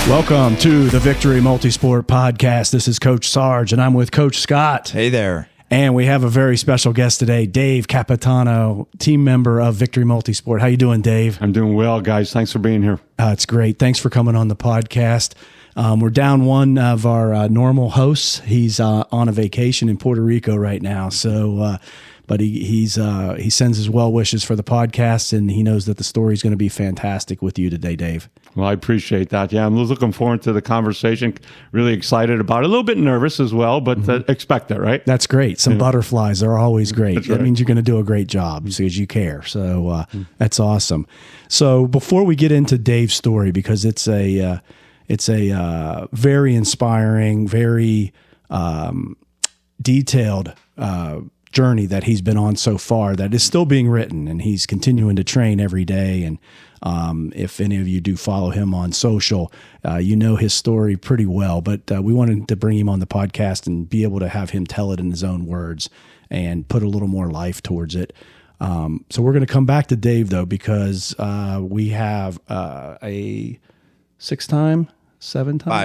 Welcome to the Victory Multisport podcast. This is Coach Sarge, and I'm with Coach Scott. Hey there. And we have a very special guest today, Dave Capitano, team member of Victory Multisport. How you doing, Dave? I'm doing well, guys. Thanks for being here. It's great. Thanks for coming on the podcast. We're down one of our normal hosts. He's on a vacation in Puerto Rico right now, so but he sends his well wishes for the podcast, and he knows that the story is going to be fantastic with you today, Dave. Well, I appreciate that. Yeah, I'm looking forward to the conversation. Really excited about it. A little bit nervous as well, but expect it, right? That's great. Some butterflies are always great. That's That right. means you're going to do a great job because you care. So that's awesome. So before we get into Dave's story, because it's a very inspiring, very detailed journey that he's been on so far that is still being written, and he's continuing to train every day. And if any of you do follow him on social, you know his story pretty well, but we wanted to bring him on the podcast and be able to have him tell it in his own words and put a little more life towards it. So we're going to come back to Dave, though, because we have a five-time full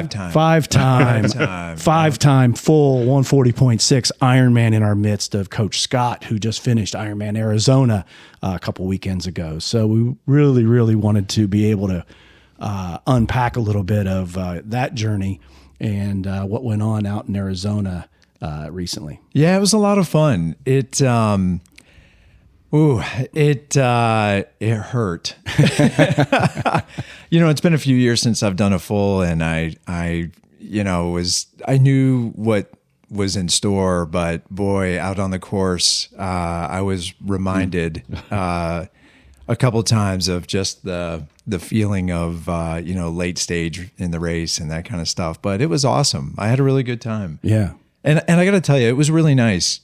140.6 Ironman in our midst of Coach Scott, who just finished Ironman Arizona a couple weekends ago. So we really, really wanted to be able to unpack a little bit of that journey and what went on out in Arizona recently. Yeah, it was a lot of fun. It hurt. It's been a few years since I've done a full, and I knew what was in store, but boy, out on the course, I was reminded a couple times of just the feeling of late stage in the race and that kind of stuff. But it was awesome. I had a really good time. Yeah, and I got to tell you, it was really nice.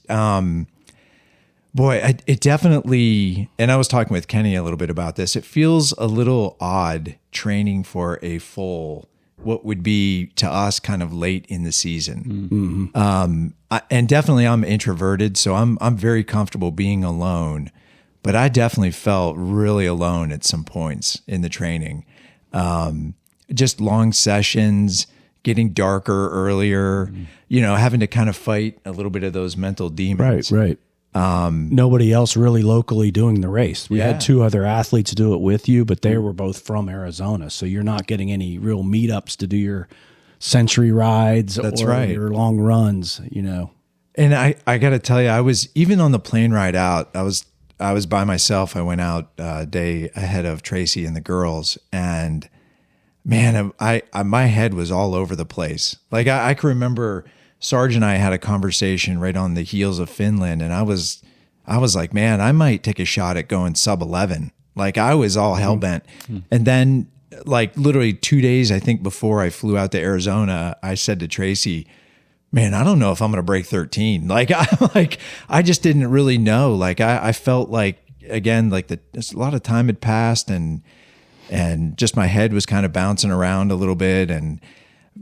Boy, it definitely, and I was talking with Kenny a little bit about this, it feels a little odd training for a full, what would be to us kind of late in the season. Mm-hmm. And definitely I'm introverted, so I'm very comfortable being alone, but I definitely felt really alone at some points in the training. Just long sessions, getting darker earlier, having to kind of fight a little bit of those mental demons. Right. Nobody else really locally doing the race. We had two other athletes do it with you, but they were both from Arizona. So you're not getting any real meetups to do your century rides or your long runs, And I got to tell you, I was even on the plane ride out, I was by myself. I went out a day ahead of Tracy and the girls, and man, my head was all over the place. Like I can remember Sarge and I had a conversation right on the heels of Finland, and I was like, man, I might take a shot at going sub 11. Like I was all hell bent. And then like literally 2 days, I think before I flew out to Arizona, I said to Tracy, man, I don't know if I'm going to break 13. I just didn't really know. Like I felt like, again, like a lot of time had passed and just my head was kind of bouncing around a little bit, and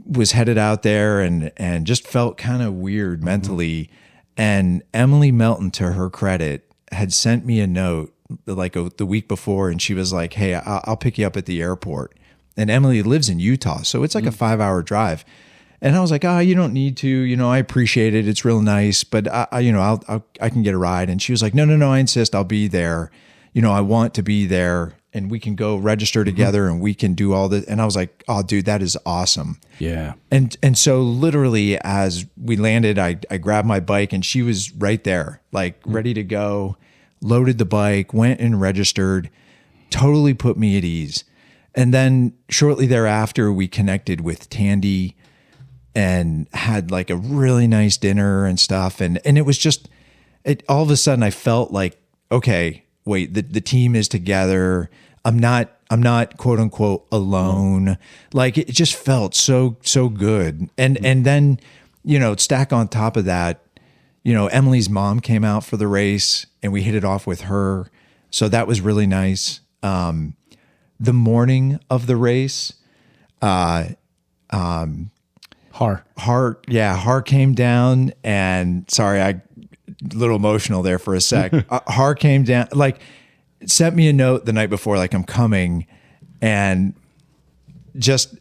was headed out there and just felt kind of weird mentally. And Emily Melton, to her credit, had sent me a note like the week before, and she was like, hey, I'll pick you up at the airport. And Emily lives in Utah, so it's like a 5-hour drive. And I was like, you don't need to, I appreciate it. It's real nice, but I can get a ride. And she was like, no, I insist. I'll be there. I want to be there, and we can go register together and we can do all this. And I was like, oh dude, that is awesome. Yeah. And so literally as we landed, I grabbed my bike, and she was right there, like ready to go, loaded the bike, went and registered, totally put me at ease. And then shortly thereafter, we connected with Tandy and had like a really nice dinner and stuff. And it was just, all of a sudden I felt like, okay, wait, the team is together. I'm not quote unquote alone. Like it just felt so good. And then, stack on top of that, Emily's mom came out for the race, and we hit it off with her. So that was really nice. The morning of the race, Har came down, and sorry, I a little emotional there for a sec. Har came down, like sent me a note the night before, like I'm coming, and just,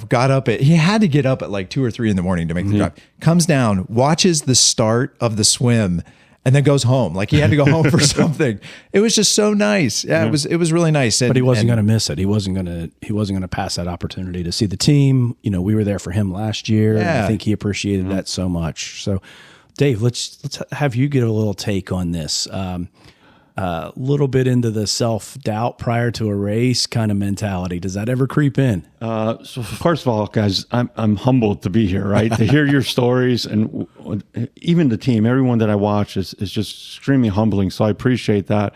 got up he had to get up at like 2 or 3 in the morning to make the drive, comes down, watches the start of the swim, and then goes home. Like he had to go home for something. It was just so nice. Yeah, it was really nice. But he wasn't going to miss it. He wasn't going to pass that opportunity to see the team. We were there for him last year. And I think he appreciated that so much. So Dave, let's have you get a little take on this. A little bit into the self-doubt prior to a race kind of mentality. Does that ever creep in? So first of all, guys, I'm humbled to be here, right? To hear your stories, and even the team, everyone that I watch is just extremely humbling. So I appreciate that.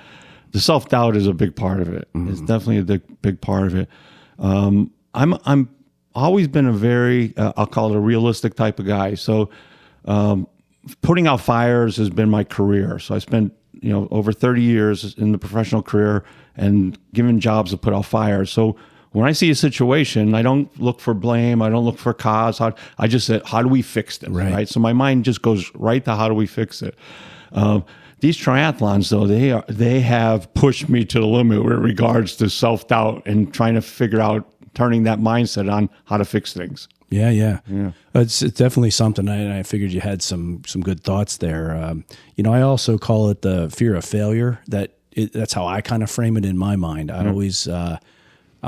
The self-doubt is a big part of it. It's definitely a big part of it. I'm always been a very, I'll call it a realistic type of guy. So putting out fires has been my career. So I spent over 30 years in the professional career and given jobs to put out fires. So when I see a situation, I don't look for blame. I don't look for cause. I just say, how do we fix this? Right. So my mind just goes right to how do we fix it? These triathlons, though, they have pushed me to the limit with regards to self-doubt and trying to figure out turning that mindset on how to fix things. Yeah. It's definitely something. I figured you had some good thoughts there. I also call it the fear of failure. That's how I kind of frame it in my mind. I'm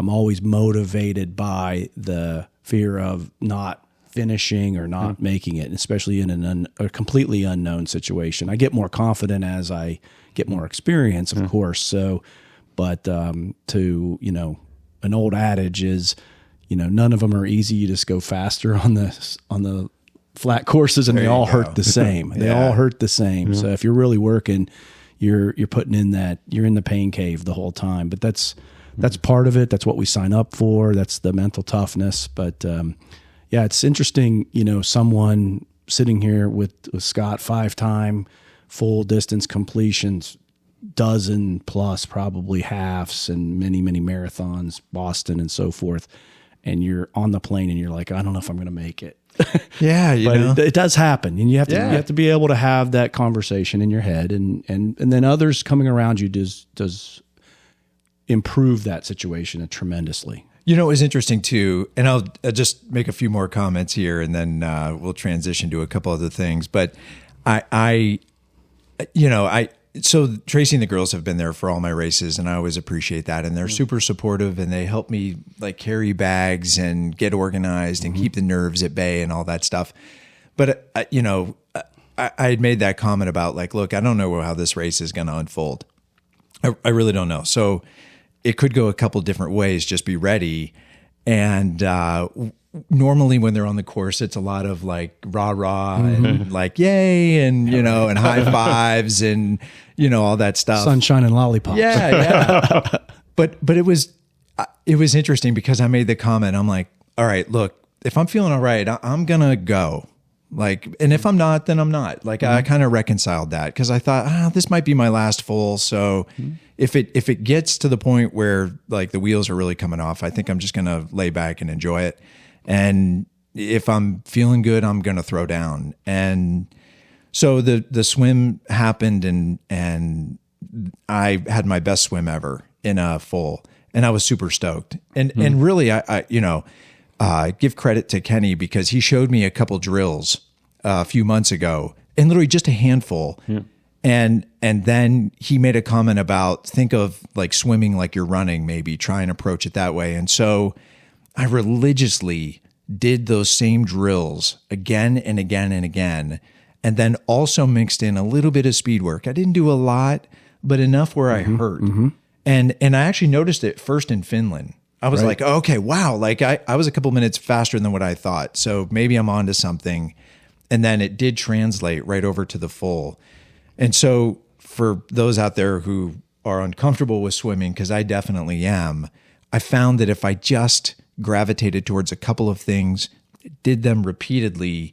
always motivated by the fear of not finishing or not making it, especially in a completely unknown situation. I get more confident as I get more experience, of course. So, but an old adage is, none of them are easy. You just go faster on the flat courses, and they all hurt the same. They all hurt the same. So if you're really working, you're putting in that. You're in the pain cave the whole time. But that's part of it. That's what we sign up for. That's the mental toughness. But it's interesting. Someone sitting here with Scott, 5-time full distance completions, dozen plus probably halves, and many marathons, Boston and so forth. And you're on the plane and you're like, I don't know if I'm going to make it. Yeah. It does happen. And you have to be able to have that conversation in your head, and then others coming around you does improve that situation tremendously. It was interesting too, and I'll just make a few more comments here, and then we'll transition to a couple other things. But so Tracy and the girls have been there for all my races, and I always appreciate that. And they're super supportive, and they help me like carry bags and get organized and keep the nerves at bay and all that stuff. But I had made that comment about like, look, I don't know how this race is going to unfold. I really don't know. So it could go a couple different ways. Just be ready. And normally when they're on the course, it's a lot of like rah and like yay and and high fives and all that stuff. Sunshine and lollipops. Yeah. But it was interesting because I made the comment. I'm like, all right, look, if I'm feeling all right, I'm gonna go. Like, and if I'm not, then I'm not. Like, I kind of reconciled that because I thought, this might be my last full. So if it gets to the point where like the wheels are really coming off, I think I'm just gonna lay back and enjoy it. And if I'm feeling good, I'm gonna throw down. And so the swim happened, and I had my best swim ever in a full, and I was super stoked. And really, I give credit to Kenny because he showed me a couple drills a few months ago, and literally just a handful. Yeah. And then he made a comment about think of like swimming like you're running, maybe try and approach it that way. And so I religiously did those same drills again and again and again, and then also mixed in a little bit of speed work. I didn't do a lot, but enough where I hurt. And I actually noticed it first in Finland. I was like, oh, okay, wow. Like I was a couple minutes faster than what I thought. So maybe I'm onto something. And then it did translate right over to the full. And so for those out there who are uncomfortable with swimming, because I definitely am, I found that if I just gravitated towards a couple of things, did them repeatedly,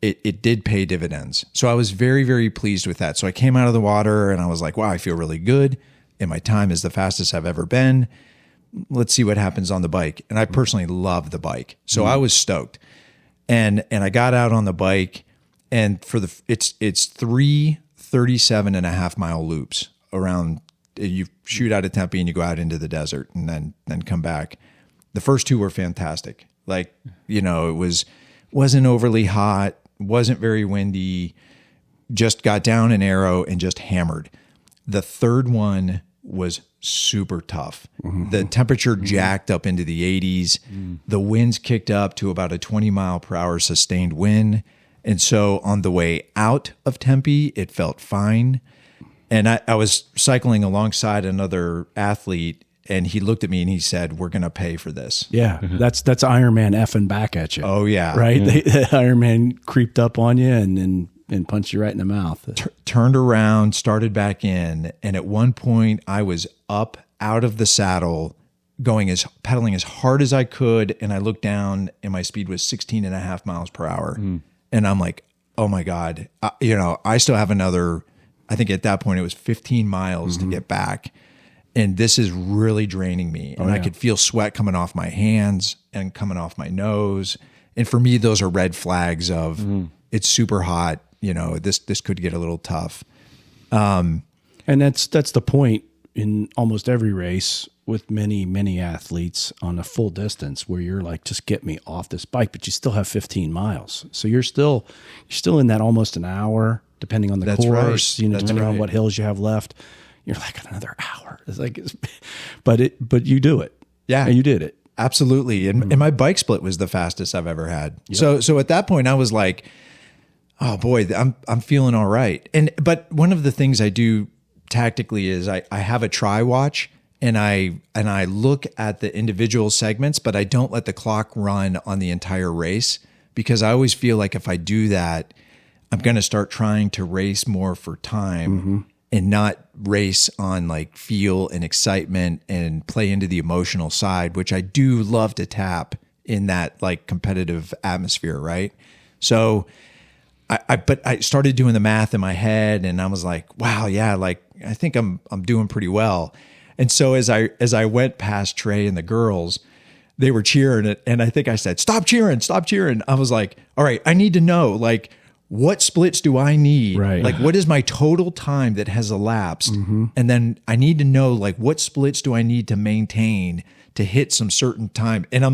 it did pay dividends. So I was very, very pleased with that. So I came out of the water and I was like, wow, I feel really good. And my time is the fastest I've ever been. Let's see what happens on the bike. And I personally love the bike. So I was stoked. And I got out on the bike, and it's 3 37.5-mile loops around. You shoot out of Tempe and you go out into the desert and then come back. The first two were fantastic. Like, you know, wasn't overly hot, wasn't very windy, just got down an arrow and just hammered. The third one was super tough. The temperature jacked up into the 80s. The winds kicked up to about a 20 mile per hour sustained wind. And so on the way out of Tempe, it felt fine. And I was cycling alongside another athlete, and he looked at me and he said, "We're going to pay for this." Yeah, that's Ironman effing back at you. Oh, yeah. Right? Ironman creeped up on you and punched you right in the mouth. Turned around, started back in. And at one point, I was up out of the saddle, pedaling as hard as I could. And I looked down and my speed was 16 and a half miles per hour. And I'm like, oh my God, I still have another, I think at that point it was 15 miles to get back. And this is really draining me. And I could feel sweat coming off my hands and coming off my nose. And for me, those are red flags of it's super hot. You know, this could get a little tough. And that's the point in almost every race with many athletes on a full distance where you're like, just get me off this bike, but you still have 15 miles. So you're still in that almost an hour, depending on the course, depending on what hills you have left. You're like another hour. It's like, but you do it. Yeah. And you did it. Absolutely. And my bike split was the fastest I've ever had. Yep. So at that point I was like, oh boy, I'm feeling all right. But one of the things I do tactically is I have a tri watch and I look at the individual segments, but I don't let the clock run on the entire race, because I always feel like if I do that, I'm going to start trying to race more for time and not race on like feel and excitement and play into the emotional side, which I do love to tap in that like competitive atmosphere. Right. So but I started doing the math in my head and I was like, wow, yeah, like I think I'm doing pretty well. And so as I went past Trey and the girls, they were cheering it. And I think I said, stop cheering. I was like, all right, I need to know, like, what splits do I need? Right. Like, what is my total time that has elapsed? And then I need to know, like, what splits do I need to maintain to hit some certain time? And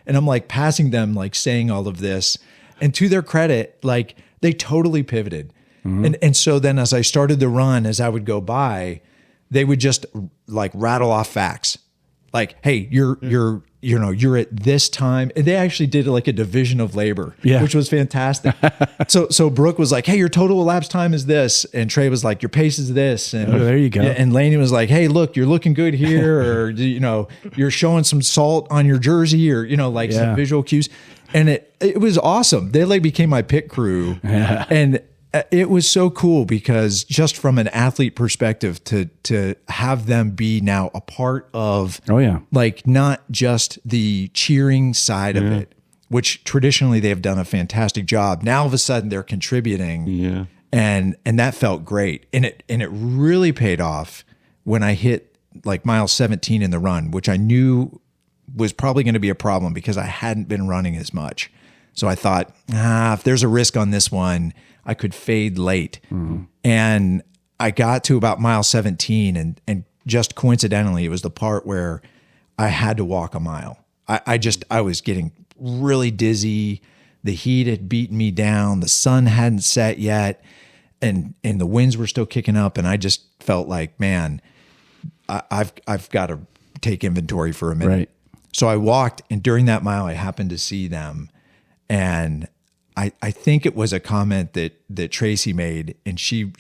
I'm like passing them, like saying all of this. And to their credit, like they totally pivoted. And so then as I started the run, as I would go by, they would just like rattle off facts. Like, hey, you're at this time. And they actually did like a division of labor, which was fantastic. So Brooke was like, hey, your total elapsed time is this. And Trey was like, your pace is this. And there you go. And Laney was like, hey, look, you're looking good here. Or, you're showing some salt on your jersey or, like some visual cues. And it was awesome. They like became my pit crew. And it was so cool because just from an athlete perspective to have them be now a part of, like not just the cheering side of it, which traditionally they have done a fantastic job. Now all of a sudden they're contributing, and that felt great, and it really paid off when I hit like mile 17 in the run, which I knew was probably going to be a problem because I hadn't been running as much. So I thought, if there's a risk on this one, I could fade late. And I got to about mile 17 and just coincidentally, it was the part where I had to walk a mile. I was getting really dizzy. The heat had beaten me down. The sun hadn't set yet. And the winds were still kicking up. And I just felt like, man, I've got to take inventory for a minute. Right. So I walked, and during that mile, I happened to see them. And I think it was a comment that Tracy made, and she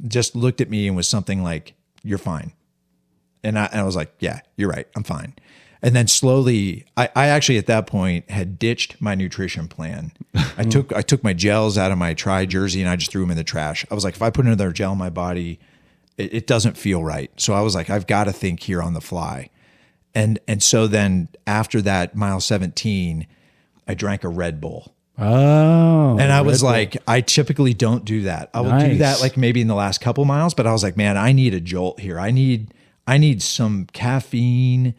just looked at me and was something like, "You're fine," and I was like, "Yeah, you're right, I'm fine." And then slowly, I actually at that point had ditched my nutrition plan. I took my gels out of my tri jersey and I just threw them in the trash. I was like, if I put another gel in my body, it doesn't feel right. So I was like, I've got to think here on the fly. And so then after that mile 17, I drank a Red Bull. Oh, and I was like, I typically don't do that. I will do that like maybe in the last couple miles, but I was like, man, I need a jolt here. I need some caffeine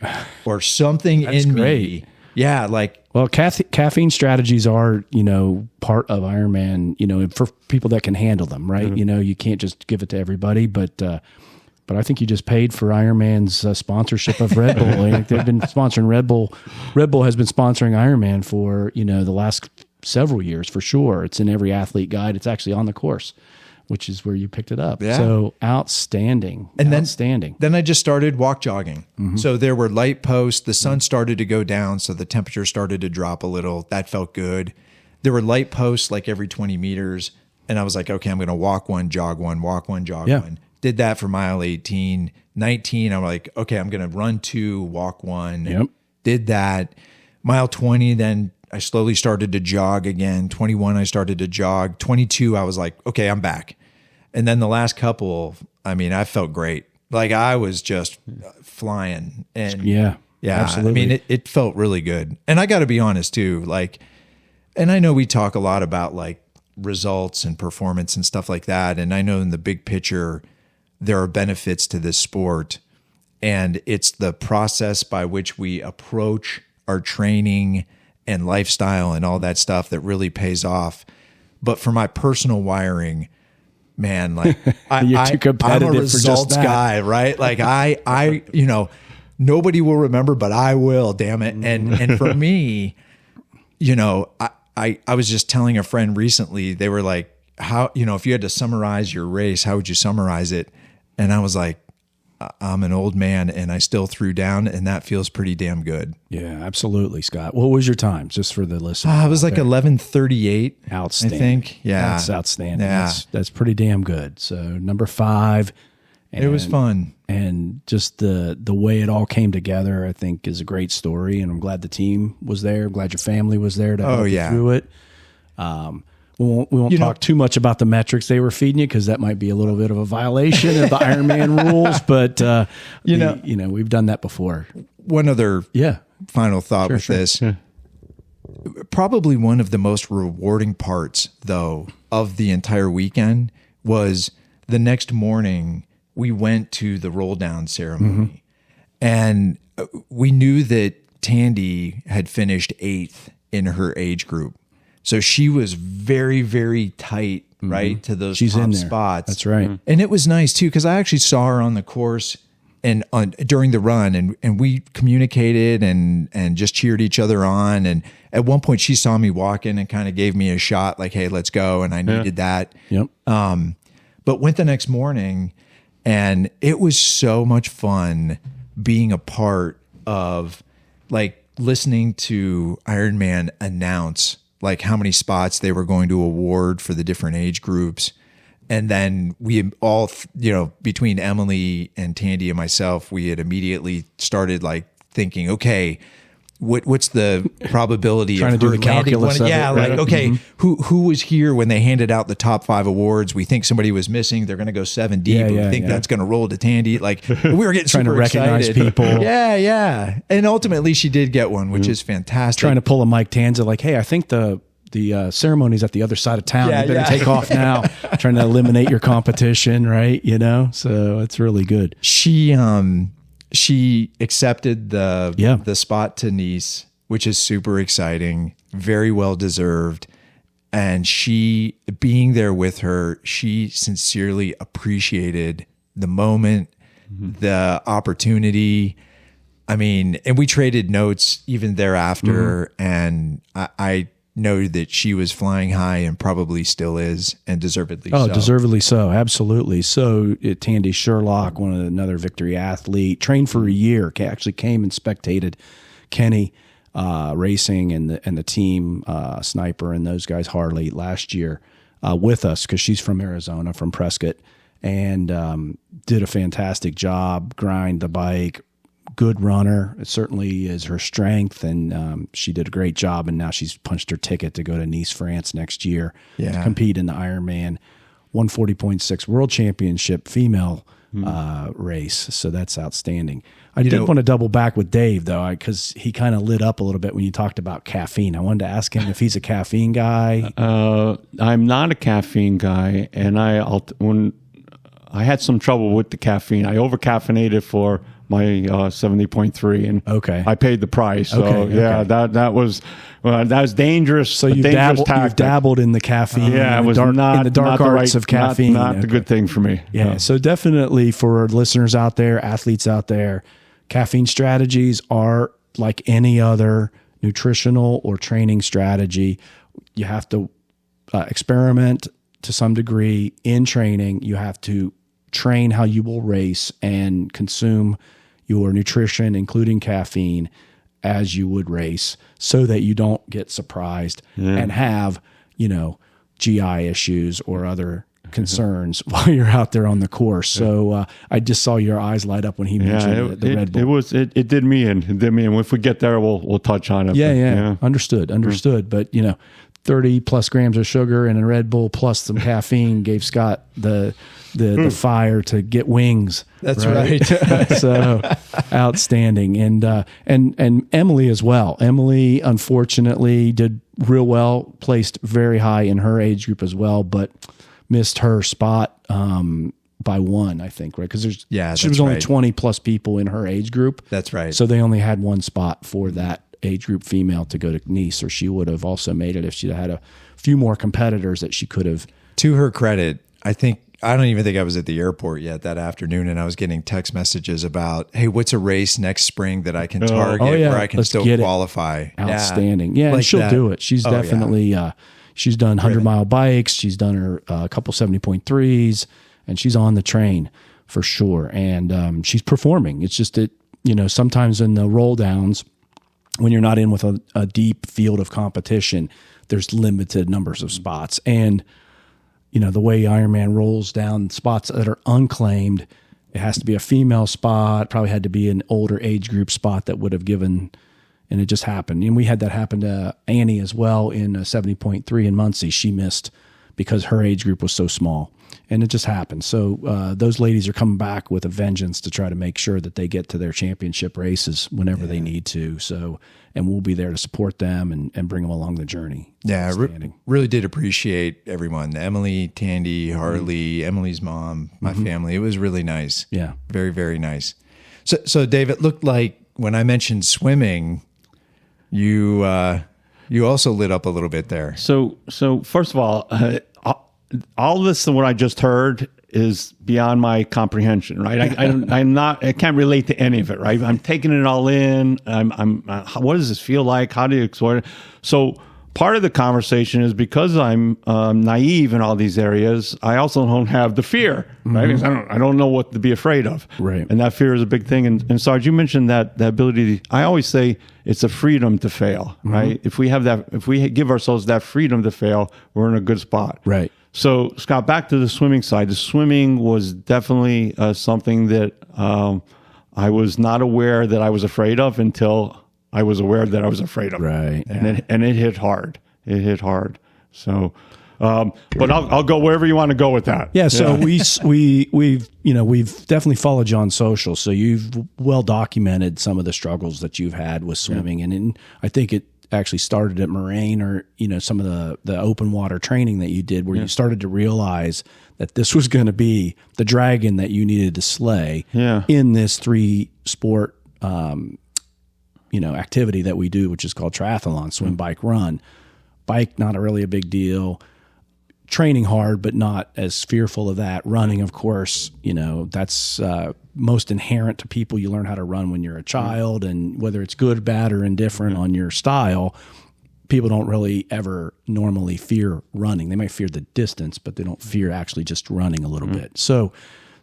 or something in me. Yeah. Like, well, caffeine strategies are, part of Ironman, for people that can handle them, right? You can't just give it to everybody, but But I think you just paid for Ironman's sponsorship of Red Bull. I think they've been sponsoring Red Bull. Red Bull has been sponsoring Ironman for, the last several years for sure. It's in every athlete guide. It's actually on the course, which is where you picked it up. Yeah. So outstanding. And outstanding. Then I just started walk jogging. So there were light posts. The sun started to go down, so the temperature started to drop a little. That felt good. There were light posts like every 20 meters. And I was like, okay, I'm going to walk one, jog one, walk one, jog one. Did that for mile 18. 19, I'm like, okay, I'm going to run 2, walk 1. Yep. Did that. Mile 20, then I slowly started to jog again. 21, I started to jog. 22, I was like, okay, I'm back. And then the last couple, I felt great. Like I was just flying. And yeah, absolutely. It felt really good. And I got to be honest too, and I know we talk a lot about results and performance and stuff like that. And I know in the big picture, there are benefits to this sport. And it's the process by which we approach our training and lifestyle and all that stuff that really pays off. But for my personal wiring, man, You're too competitive I'm a for just results that. guy, right? I nobody will remember, but I will, damn it. And for me, I was just telling a friend recently, they were like, how, if you had to summarize your race, how would you summarize it? And I was like, I'm an old man and I still threw down, and that feels pretty damn good. Yeah, absolutely, Scott. What was your time, just for the listeners? I was like 11:38. Outstanding. I think. Yeah. That's outstanding. Yeah. That's pretty damn good. So number 5. It was fun. And just the way it all came together, I think, is a great story. And I'm glad the team was there. I'm glad your family was there to help you through it. We won't talk too much about the metrics they were feeding you, because that might be a little bit of a violation of the Ironman rules. But we've done that before. One other final thought with this. Yeah. Probably one of the most rewarding parts, though, of the entire weekend was the next morning we went to the roll down ceremony, and we knew that Tandy had finished 8th in her age group. So she was very, very tight, right, to those top spots. That's right. And it was nice, too, because I actually saw her on the course and during the run, and we communicated and just cheered each other on. And at one point, she saw me walking and kind of gave me a shot, like, hey, let's go. And I needed that. Yep. But went the next morning, and it was so much fun being a part of, listening to Ironman announce how many spots they were going to award for the different age groups. And then we all, between Emily and Tandy and myself, we had immediately started thinking, okay, what's the probability trying of to do her the calculus landing one? of it, right? Okay, who was here when they handed out the top 5 awards? We think somebody was missing. They're going to go 7 deep. We think that's going to roll to Tandy. We were getting trying super to recognize excited. people. Yeah. And ultimately she did get one, which is fantastic. Trying to pull a Mike Tanza, hey, I think the ceremony's at the other side of town. You better take off now. Trying to eliminate your competition, right? So it's really good. She accepted the spot to Nice, which is super exciting, very well deserved. And she, being there with her, she sincerely appreciated the moment, the opportunity. And we traded notes even thereafter. And I know that she was flying high and probably still is, and deservedly so. Oh, deservedly so. Absolutely. So Tandy Sherlock, another Victory athlete, trained for a year, actually came and spectated Kenny racing and the team, Sniper and those guys, Harley, last year with us, because she's from Arizona, from Prescott, and did a fantastic job, grind the bike, good runner. It certainly is her strength, and she did a great job, and now she's punched her ticket to go to Nice, France next year to compete in the Ironman 140.6 World Championship female race. So that's outstanding. I did want to double back with Dave, though, because he kind of lit up a little bit when you talked about caffeine. I wanted to ask him if he's a caffeine guy. I'm not a caffeine guy, and when I had some trouble with the caffeine. I over-caffeinated for my 70.3, and Okay. I paid the price. So Okay, yeah, okay. that was dangerous. So a you've dangerous dabbled, tactic. in the caffeine, Yeah, it in was the not in the dark not the arts right, of caffeine. Not the good thing for me. Yeah. No. So definitely for listeners out there, athletes out there, caffeine strategies are like any other nutritional or training strategy. You have to experiment to some degree in training. You have to train how you will race and consume your nutrition, including caffeine, as you would race, so that you don't get surprised and have, GI issues or other concerns while you're out there on the course. So I just saw your eyes light up when he mentioned the Red Bull. It did me in. It did me in. If we get there, we'll touch on it. Yeah. Understood. But 30 plus grams of sugar and a Red Bull plus some caffeine gave Scott the fire to get wings. That's right. So outstanding. And Emily as well. Emily, unfortunately, did real well, placed very high in her age group as well, but missed her spot by one, I think, right? Because she was only right. 20 plus people in her age group. That's right. So they only had one spot for that age group female to go to Nice, or she would have also made it if she'd had a few more competitors that she could have. To her credit, I don't even think I was at the airport yet that afternoon, and I was getting text messages about, hey, what's a race next spring that I can target where I can Let's still get it. qualify? Outstanding. Yeah, and Like she'll that. do it. She's definitely, she's done 100-mile bikes. She's done her couple 70.3s, and she's on the train for sure. And she's performing. It's just that, sometimes in the roll downs, when you're not in with a deep field of competition, there's limited numbers of spots. And the way Ironman rolls down spots that are unclaimed, it has to be a female spot, probably had to be an older age group spot that would have given, and it just happened. And we had that happen to Annie as well in 70.3 in Muncie. She missed because her age group was so small, and it just happened. So those ladies are coming back with a vengeance to try to make sure that they get to their championship races whenever they need to. So, and we'll be there to support them and bring them along the journey. Yeah, really did appreciate everyone. Emily, Tandy, Harley, Emily's mom, my family. It was really nice. Yeah. Very, very nice. So Dave, it looked like when I mentioned swimming, you also lit up a little bit there. So first of all this, what I just heard, is beyond my comprehension, right? I can't relate to any of it, right? I'm taking it all in. What does this feel like? How do you explore it? So part of the conversation is because I'm naive in all these areas, I also don't have the fear, right? Because I don't know what to be afraid of. Right. And that fear is a big thing. And Sarge, you mentioned that ability. I always say it's a freedom to fail, right? If we give ourselves that freedom to fail, we're in a good spot. Right. So, Scott, back to the swimming side. The swimming was definitely something that I was not aware that I was afraid of until I was aware that I was afraid of. Right. And it hit hard. It hit hard. So, but I'll go wherever you want to go with that. Yeah. So we've definitely followed you on social. So you've well documented some of the struggles that you've had with swimming, and I think it actually started at Moraine, or some of the open water training that you did, where you started to realize that this was going to be the dragon that you needed to slay in this 3-sport activity that we do, which is called triathlon: swim, bike, run. Bike, not really a big deal. Training hard, but not as fearful of that. Running, of course, that's most inherent to people. You learn how to run when you're a child, and whether it's good, bad, or indifferent on your style, people don't really ever normally fear running. They might fear the distance, but they don't fear actually just running a little bit. So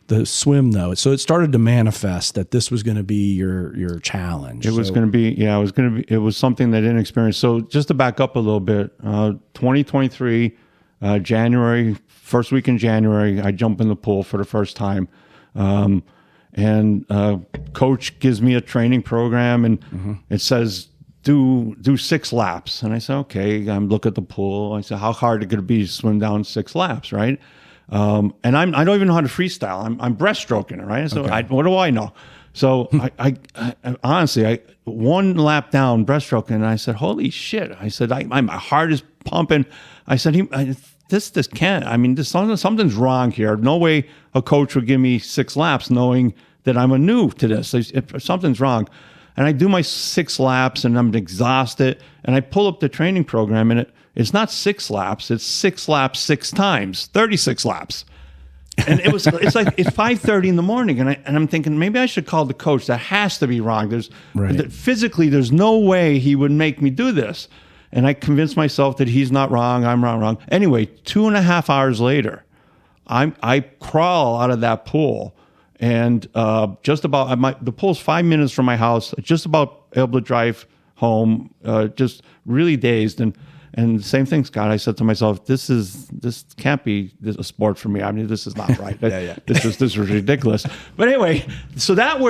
the swim, though, so it started to manifest that this was going to be your challenge. It was going to be, it was something that I didn't experience. So just to back up a little bit, 2023, January, first week in January, I jump in the pool for the first time. And coach gives me a training program, and it says, do 6 laps. And I said, okay. I look at the pool. I said, how hard is it going to be to swim down 6 laps, right? And I don't even know how to freestyle. I'm breaststroking it, right? So what do I know? So I honestly, one lap down breaststroking, and I said, holy shit. I said, my heart is pumping. I said, this can't. I mean, something's wrong here. No way a coach would give me 6 laps knowing that I'm new to this. If something's wrong. And I do my 6 laps and I'm exhausted. And I pull up the training program and it's not 6 laps. It's 6 laps 6 times, 36 laps. And it's like it's 5:30 in the morning, and I'm thinking maybe I should call the coach. That has to be wrong. Physically, there's no way he would make me do this. And I convinced myself that he's not wrong. I'm not wrong. Anyway, 2.5 hours later, I crawl out of that pool, and just about the pool's 5 minutes from my house. Just about able to drive home. Just really dazed and same thing, Scott. I said to myself, "This can't be a sport for me. I mean, this is not right. This is ridiculous." But anyway, so that's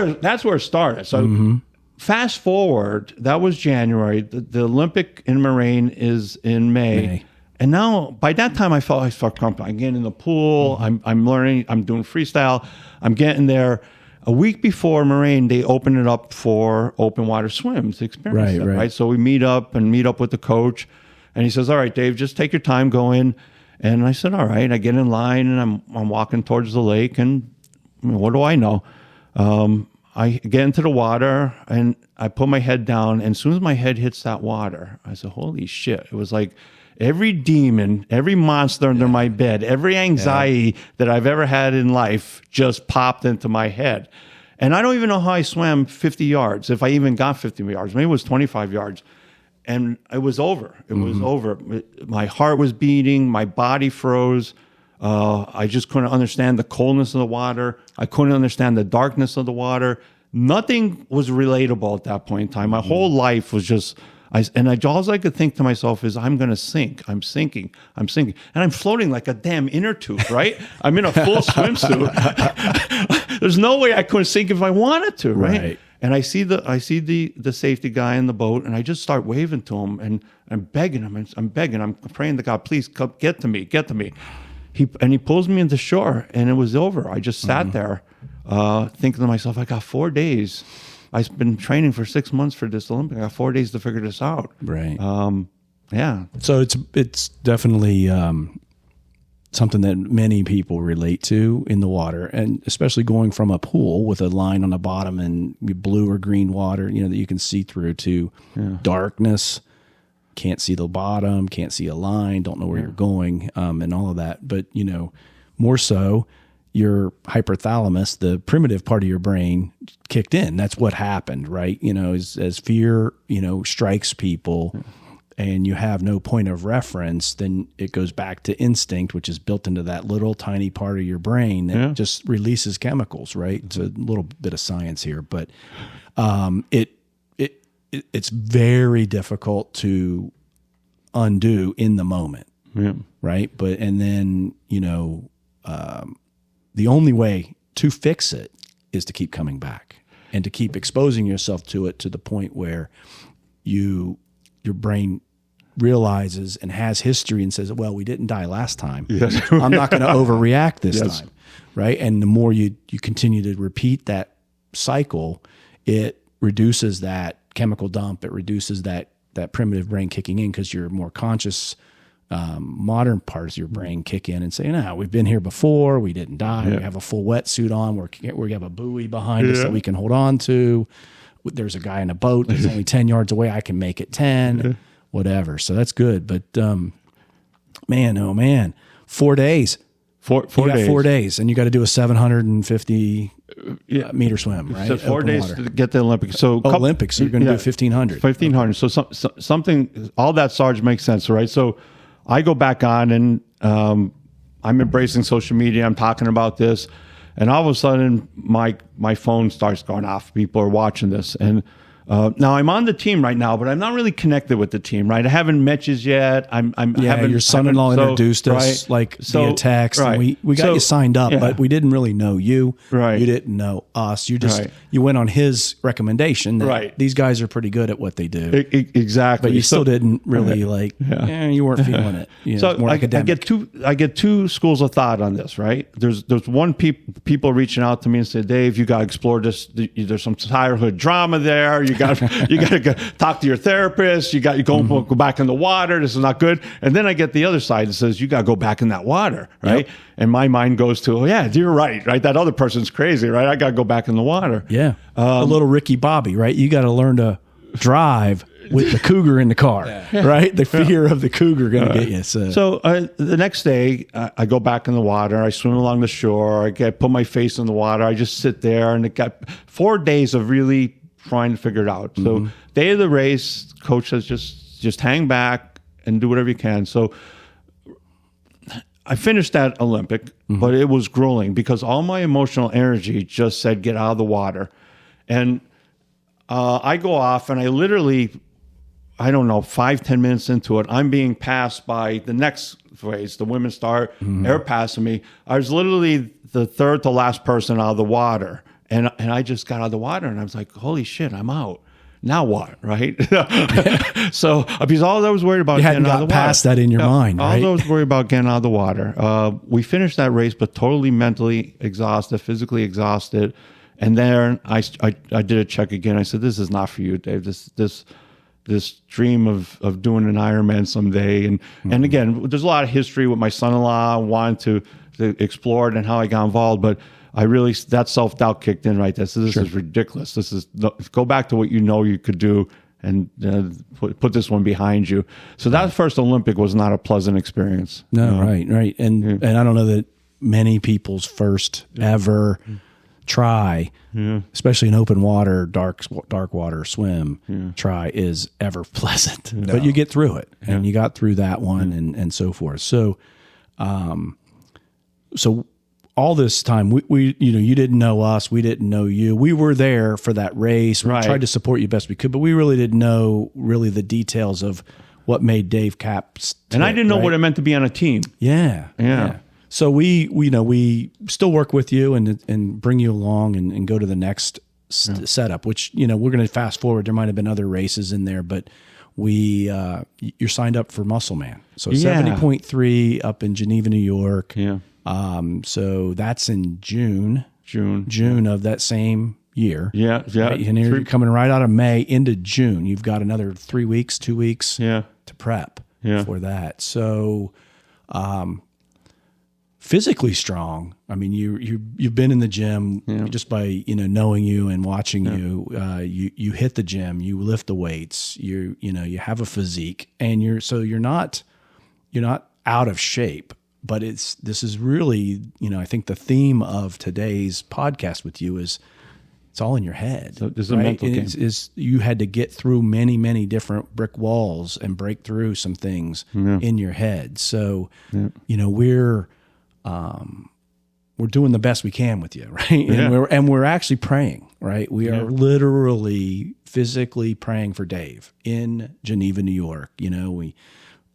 where it started. So fast forward, that was January. The Olympic in Moraine is in May. And now by that time, I felt comfortable. I'm getting in the pool. I'm learning. I'm doing freestyle. I'm getting there. A week before Moraine, they open it up for open water swims to experience right? So we meet up with the coach. And he says, "All right, Dave, just take your time, go in." And I said, "All right." I get in line and I'm walking towards the lake, and what do I know? I get into the water and I put my head down. And as soon as my head hits that water, I said, "Holy shit!" It was like every demon, every monster under my bed, every anxiety that I've ever had in life just popped into my head. And I don't even know how I swam 50 yards, if I even got 50 yards. Maybe it was 25 yards. And it was over. It was over. My heart was beating. My body froze. I just couldn't understand the coldness of the water. I couldn't understand the darkness of the water. Nothing was relatable at that point in time. My whole life was just, all I could think to myself is, I'm going to sink. I'm sinking. I'm sinking. And I'm floating like a damn inner tube, right? I'm in a full swimsuit. There's no way I couldn't sink if I wanted to, right? And I see the safety guy in the boat, and I just start waving to him, and I'm begging him. I'm begging. I'm praying to God, please come, get to me. He pulls me into shore, and it was over. I just sat there, thinking to myself, I got 4 days. I've been training for 6 months for this Olympic. I got 4 days to figure this out. Right. Yeah. So it's definitely something that many people relate to in the water, and especially going from a pool with a line on the bottom and blue or green water, that you can see through, to darkness, can't see the bottom, can't see a line, don't know where you're going, and all of that. But, more so, your hypothalamus, the primitive part of your brain, kicked in. That's what happened, right? As fear, strikes people, and you have no point of reference, then it goes back to instinct, which is built into that little tiny part of your brain that just releases chemicals, right? It's a little bit of science here, but it's very difficult to undo in the moment, right? But and then the only way to fix it is to keep coming back and to keep exposing yourself to it, to the point where your brain realizes and has history and says, well, we didn't die last time. Yes. I'm not going to overreact this time. Right. And the more you continue to repeat that cycle, it reduces that chemical dump. It reduces that primitive brain kicking in, because your more conscious modern parts of your brain kick in and say, no, we've been here before. We didn't die. We have a full wetsuit on. We have a buoy behind us that we can hold on to. There's a guy in a boat that's only 10 yards away. I can make it 10, whatever. So that's good. But man, oh man, 4 days. Four days. 4 days, and you got to do a 750 meter swim, right? So 4 days to get the Olympics. So Olympics, so you're going to do 1,500. 1,500. So something, all that, Sarge, makes sense, right? So I go back on, and I'm embracing social media. I'm talking about this, and all of a sudden, my phone starts going off. People are watching this, and now I'm on the team right now, but I'm not really connected with the team, right? I haven't met you yet. Your son-in-law introduced us via text, and we got you signed up, but we didn't really know you. Right. You didn't know us. You just you went on his recommendation that these guys are pretty good at what they do. Exactly. But you still didn't really you weren't feeling it. So more I get two schools of thought on this, right? There's one people reaching out to me and say, Dave, you got to explore this. There's some childhood drama there. You You got to go talk to your therapist. You go back in the water. This is not good. And then I get the other side that says you got to go back in that water, right? Yep. And my mind goes to, oh yeah, you're right. That other person's crazy, right? I got to go back in the water. Yeah, a little Ricky Bobby, right? You got to learn to drive with the cougar in the car, right? The fear of the cougar going to get you. So the next day, I go back in the water. I swim along the shore. I put my face in the water. I just sit there, and it got 4 days of really trying to figure it out. So day of the race, coach says just hang back and do whatever you can. So I finished that Olympic, but it was grueling because all my emotional energy just said get out of the water, and I go off, and I literally, I don't know, 5-10 minutes into it, I'm being passed by the next race. The women start, they're passing me. I was literally the third to last person out of the water. And I just got out of the water, and I was like, holy shit, I'm out. Now what, right? So, because all I was worried about you hadn't getting out got of the water. past that in your mind, right? All I was worried about getting out of the water. We finished that race, but totally mentally exhausted, physically exhausted. And then I did a check again. I said, this is not for you, Dave. This dream of doing an Ironman someday. And again, there's a lot of history with my son-in-law, wanting to explore it and how I got involved. But that self-doubt kicked in right there. So this is ridiculous. Go back to what you know you could do and put this one behind you. So that first Olympic was not a pleasant experience. No, right. And I don't know that many people's first ever try, especially an open water, dark water swim try is ever pleasant. No. But you get through it, and you got through that one, and so forth. So, so all this time, we you didn't know us, we didn't know you. We were there for that race. We tried to support you best we could, but we really didn't know the details of what made Dave Capps. And I didn't know what it meant to be on a team. Yeah. So we still work with you and bring you along and go to the next setup, which, we're going to fast forward. There might have been other races in there, but you're signed up for Muscle Man. So 70.3 up in Geneva, New York. Yeah. So that's in June of that same year. Yeah. Right? And you're coming right out of May into June. You've got another 2 weeks to prep for that. So, physically strong. I mean, you've been in the gym just by knowing you and watching you. You hit the gym, you lift the weights. You have a physique, and you're not out of shape. But this is really I think the theme of today's podcast with you is it's all in your head. So there's a mental game. You had to get through many, many different brick walls and break through some things in your head. So we're doing the best we can with you, right? And we're actually praying, right? We are literally physically praying for Dave in Geneva, New York.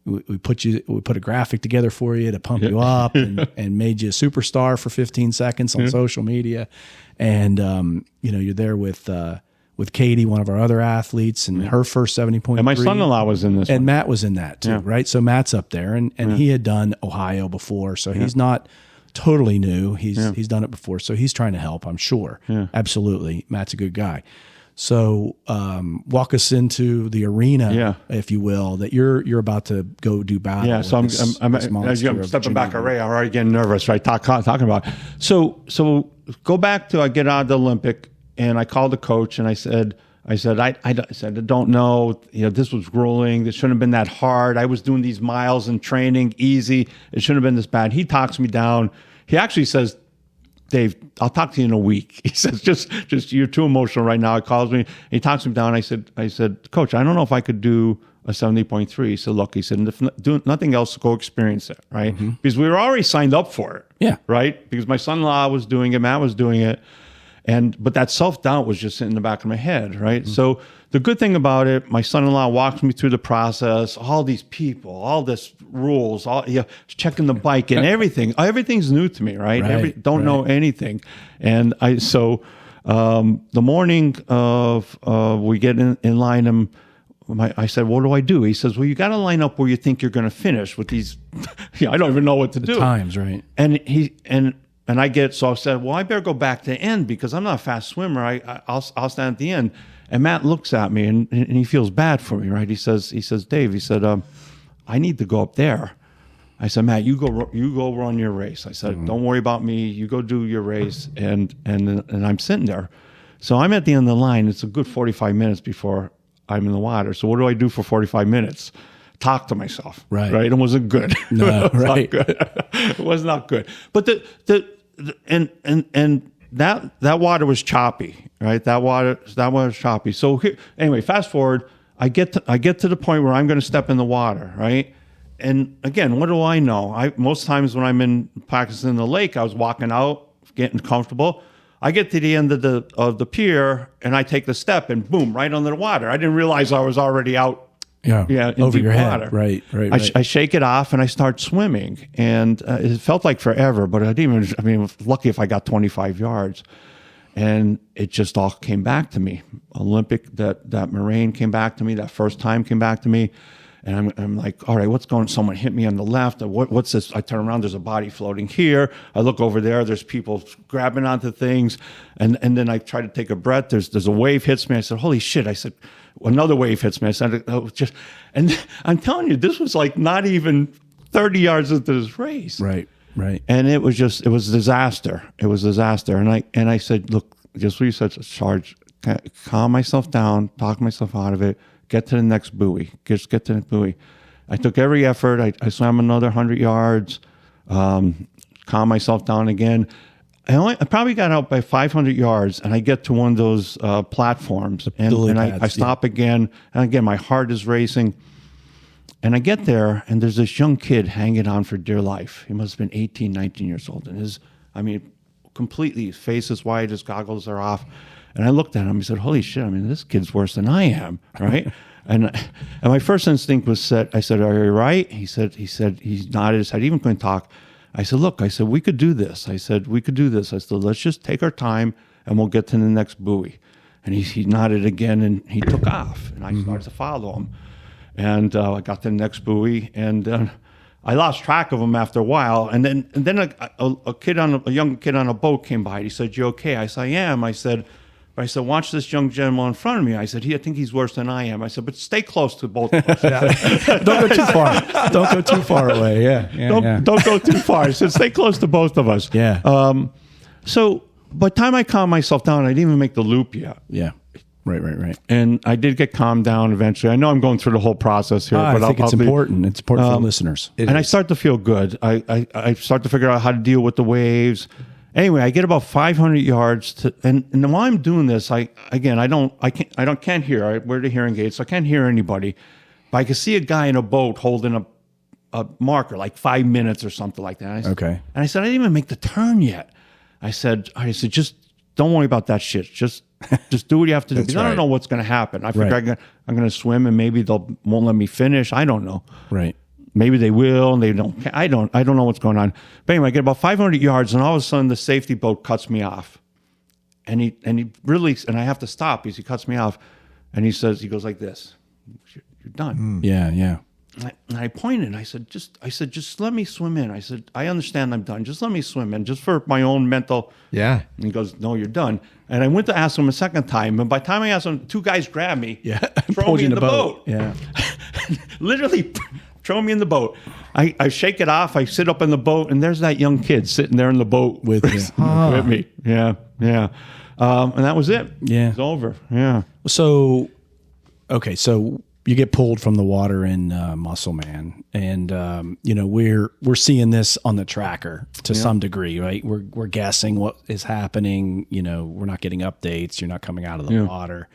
We put a graphic together for you to pump you up and made you a superstar for 15 seconds on social media. And you're there with Katie, one of our other athletes, and her first 70.3. And my son-in-law was in this and one. Matt was in that too, right? So Matt's up there, and he had done Ohio before, so he's not totally new. He's done it before, so he's trying to help, I'm sure. Yeah. Absolutely. Matt's a good guy. So walk us into the arena, if you will, that you're about to go do battle. Yeah, so I'm stepping back already. I'm already getting nervous, right? Talking about it. So go back to I get out of the Olympic, and I called the coach, and I said, I don't know. This was grueling. This shouldn't have been that hard. I was doing these miles and training easy. It shouldn't have been this bad. He talks me down. He actually says, Dave, I'll talk to you in a week. He says, just you're too emotional right now. He calls me. He talks me down. I said, Coach, I don't know if I could do a 70.3. He said, look, if do nothing else, go experience it, right? Mm-hmm. Because we were already signed up for it. Yeah. Right? Because my son-in-law was doing it, Matt was doing it. But that self-doubt was just in the back of my head, right? Mm-hmm. So the good thing about it, my son-in-law walks me through the process, all these people, all this rules, checking the bike and everything. Everything's new to me, right? Don't know anything. And the morning of we get in line, I said, what do I do? He says, well, you got to line up where you think you're going to finish with these. I don't even know what to do. Times, right? And I said, well, I better go back to the end because I'm not a fast swimmer. I'll stand at the end. And Matt looks at me and he feels bad for me, right? He says, Dave, he said, I need to go up there. I said, Matt, you go run your race. I said, don't worry about me. You go do your race. And I'm sitting there. So I'm at the end of the line. It's a good 45 minutes before I'm in the water. So what do I do for 45 minutes? Talk to myself. Right. It wasn't good. No, it was right. not good. It was not good. But that water was choppy, right? That water was choppy. So anyway, fast forward, I get to the point where I'm going to step in the water, right? And again, what do I know? Most times when I'm in practicing in the lake, I was walking out, getting comfortable. I get to the end of the pier and I take the step and boom, right under the water. I didn't realize I was already out. In over deep your water. head. Right. I shake it off and I start swimming, and it felt like forever, but I was lucky if I got 25 yards, and it just all came back to me. Olympic, that moraine came back to me. That first time came back to me. And I'm like, all right, what's going on? Someone hit me on the left. What's this? I turn around, there's a body floating here. I look over there, there's people grabbing onto things. And then I try to take a breath. There's a wave hits me. I said, holy shit. I said, another wave hits me. I said, and I'm telling you, this was like not even 30 yards into this race. Right. And it was disaster. It was disaster. And I said, look, just what you said, Sarge, calm myself down, talk myself out of it. Get to the next buoy. Just get to the buoy. I took every effort. I swam another 100 yards, calm myself down again. I probably got out by 500 yards, and I get to one of those platforms, and I stop again. And again, my heart is racing. And I get there, and there's this young kid hanging on for dear life. He must have been 18, 19 years old. And completely, his face is white, his goggles are off. And I looked at him. I said, "Holy shit! This kid's worse than I am, right?" and my first instinct was I said, "Are you right?" He nodded his head. He even couldn't talk. I said, "Look," I said, "we could do this." I said, "Let's just take our time, and we'll get to the next buoy." And he nodded again, and he took off. And I started to follow him. And I got to the next buoy, and I lost track of him after a while. And then a young kid on a boat came by. He said, "You okay?" I said, "I am." I said, "Watch this young gentleman in front of me." I said, I think he's worse than I am. I said, "But stay close to both of us." Don't go too far. Don't go too far away. Don't go too far. I said, "Stay close to both of us." Yeah. So by the time I calmed myself down, I didn't even make the loop yet. Yeah. Right. And I did get calmed down eventually. I know I'm going through the whole process here, but I think it's important. It's important for the listeners. I start to feel good. I start to figure out how to deal with the waves. Anyway, I get about 500 yards and while I'm doing this, I can't hear. I wear the hearing aids, so I can't hear anybody. But I can see a guy in a boat holding a marker, like 5 minutes or something like that. Okay. And I said, I didn't even make the turn yet. I said, just don't worry about that shit. Just do what you have to do. Because I don't know what's going to happen. I figure I'm going to swim and maybe they won't let me finish. I don't know. Right. Maybe they will, and they don't. I don't know what's going on. But anyway, I get about 500 yards, and all of a sudden, the safety boat cuts me off, and he really, and I have to stop because he cuts me off, and he goes like this, "You're done." Yeah. And I pointed, and I said, just let me swim in. I said, I understand I'm done. Just let me swim in, just for my own mental. Yeah. And he goes, "No, you're done." And I went to ask him a second time, and by the time I asked him, two guys grabbed me, throw me in the boat. Yeah. Literally. Throw me in the boat. I shake it off. I sit up in the boat, and there's that young kid sitting there in the boat with me. Yeah. And that was it. Yeah. It was over. Yeah. So you get pulled from the water in Muscle Man, and we're seeing this on the tracker to some degree, right? We're guessing what is happening. We're not getting updates. You're not coming out of the water,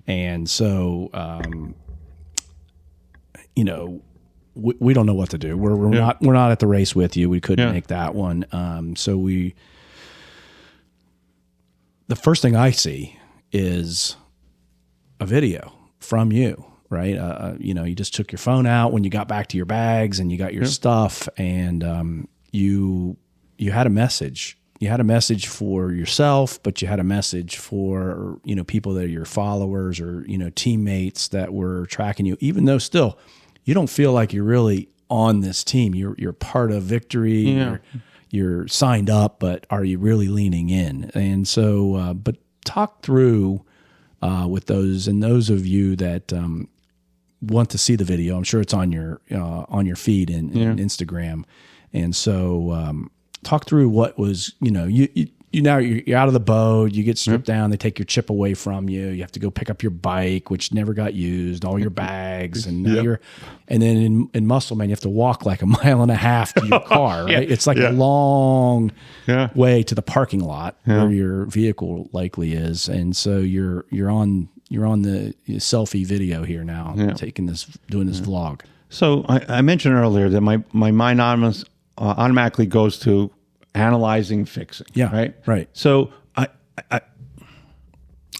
and so we don't know what to do. We're not at the race with you. We couldn't make that one. The first thing I see is a video from you, right? You just took your phone out when you got back to your bags and you got your stuff, and you had a message. You had a message for yourself, but you had a message for people that are your followers or teammates that were tracking you, even though still you don't feel like you're really on this team. You're part of victory. Yeah. You're signed up, but are you really leaning in? And so, but talk through with those. And those of you that want to see the video, I'm sure it's on your feed in Instagram. And so talk through what was, now you're out of the boat, you get stripped down, they take your chip away from you. You have to go pick up your bike, which never got used, all your bags, and now and then in Muscle Man, you have to walk like 1.5 miles to your car, right? It's like a long way to the parking lot where your vehicle likely is. And so you're on the selfie video here now, doing this vlog. So I mentioned earlier that my mind automatically goes to analyzing, fixing. Right. So I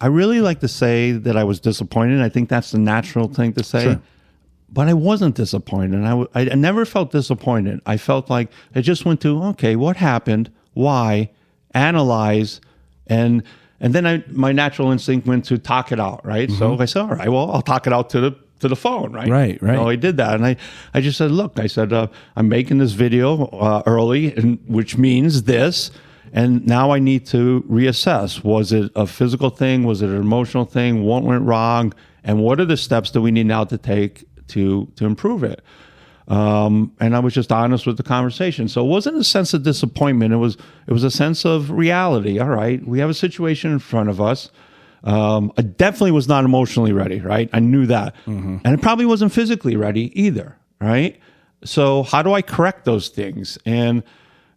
really like to say that I was disappointed. I think that's the natural thing to say. Sure. But I wasn't disappointed. I never felt disappointed. I felt like it just went to, okay, what happened? Why? Analyze. And then my natural instinct went to talk it out, right? Mm-hmm. So I said, all right, well, I'll talk it out to the phone, right? Right. So I did that. And I just said, look, I'm making this video early, which means this. And now I need to reassess. Was it a physical thing? Was it an emotional thing? What went wrong? And what are the steps that we need now to take to improve it? And I was just honest with the conversation. So it wasn't a sense of disappointment. It was a sense of reality. All right, we have a situation in front of us. I definitely was not emotionally ready, right? I knew that. Mm-hmm. And it probably wasn't physically ready either, right? So how do I correct those things? And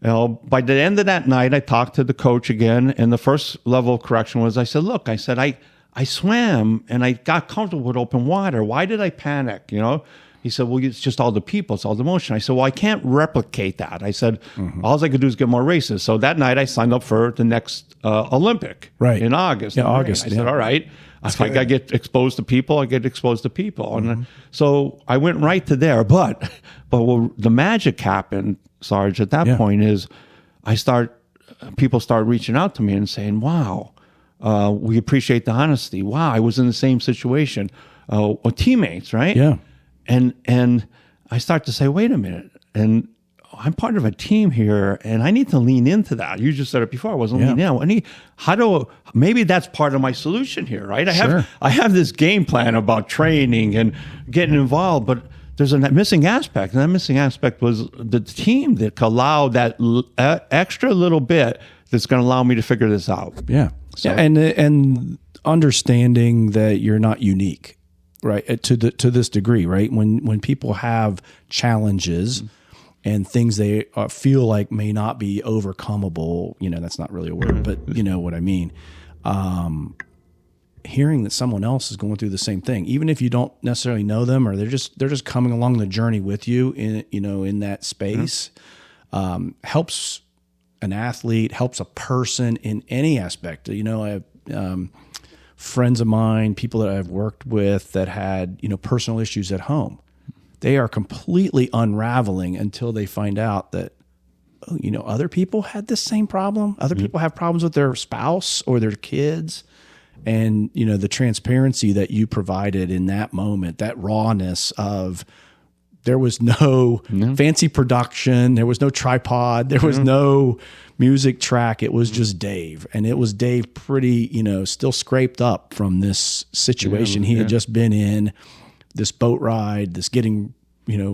by the end of that night, I talked to the coach again, and the first level of correction was, I said, look, I swam and I got comfortable with open water. Why did I panic? He said, well, it's just all the people. It's all the motion. I said, well, I can't replicate that. I said, all I could do is get more races. So that night I signed up for the next Olympic in August. Yeah, August. I said, all right, if I got to get exposed to people, I get exposed to people. Mm-hmm. And so I went right to there. But the magic happened, Sarge, at that point is people start reaching out to me and saying, wow, we appreciate the honesty. Wow, I was in the same situation. Or teammates, right? Yeah. And I start to say, wait a minute, and I'm part of a team here, and I need to lean into that. You just said it before. I wasn't leaning in. Maybe that's part of my solution here, right? I have this game plan about training and getting involved, but there's a missing aspect, and that missing aspect was the team that allowed that extra little bit that's going to allow me to figure this out. Yeah. So, and understanding that you're not unique. Right, to this degree, right? When people have challenges and things they feel like may not be overcomeable, that's not really a word, but you know what I mean. Hearing that someone else is going through the same thing, even if you don't necessarily know them, or they're just coming along the journey with you in that space, helps an athlete, helps a person in any aspect. I have friends of mine, people that I've worked with that had, personal issues at home. They are completely unraveling until they find out that, other people had this same problem. Other people have problems with their spouse or their kids. And, the transparency that you provided in that moment, that rawness of, there was no fancy production. There was no tripod. There was no music track. It was just Dave. And it was Dave pretty, still scraped up from this situation he had just been in, this boat ride, this getting,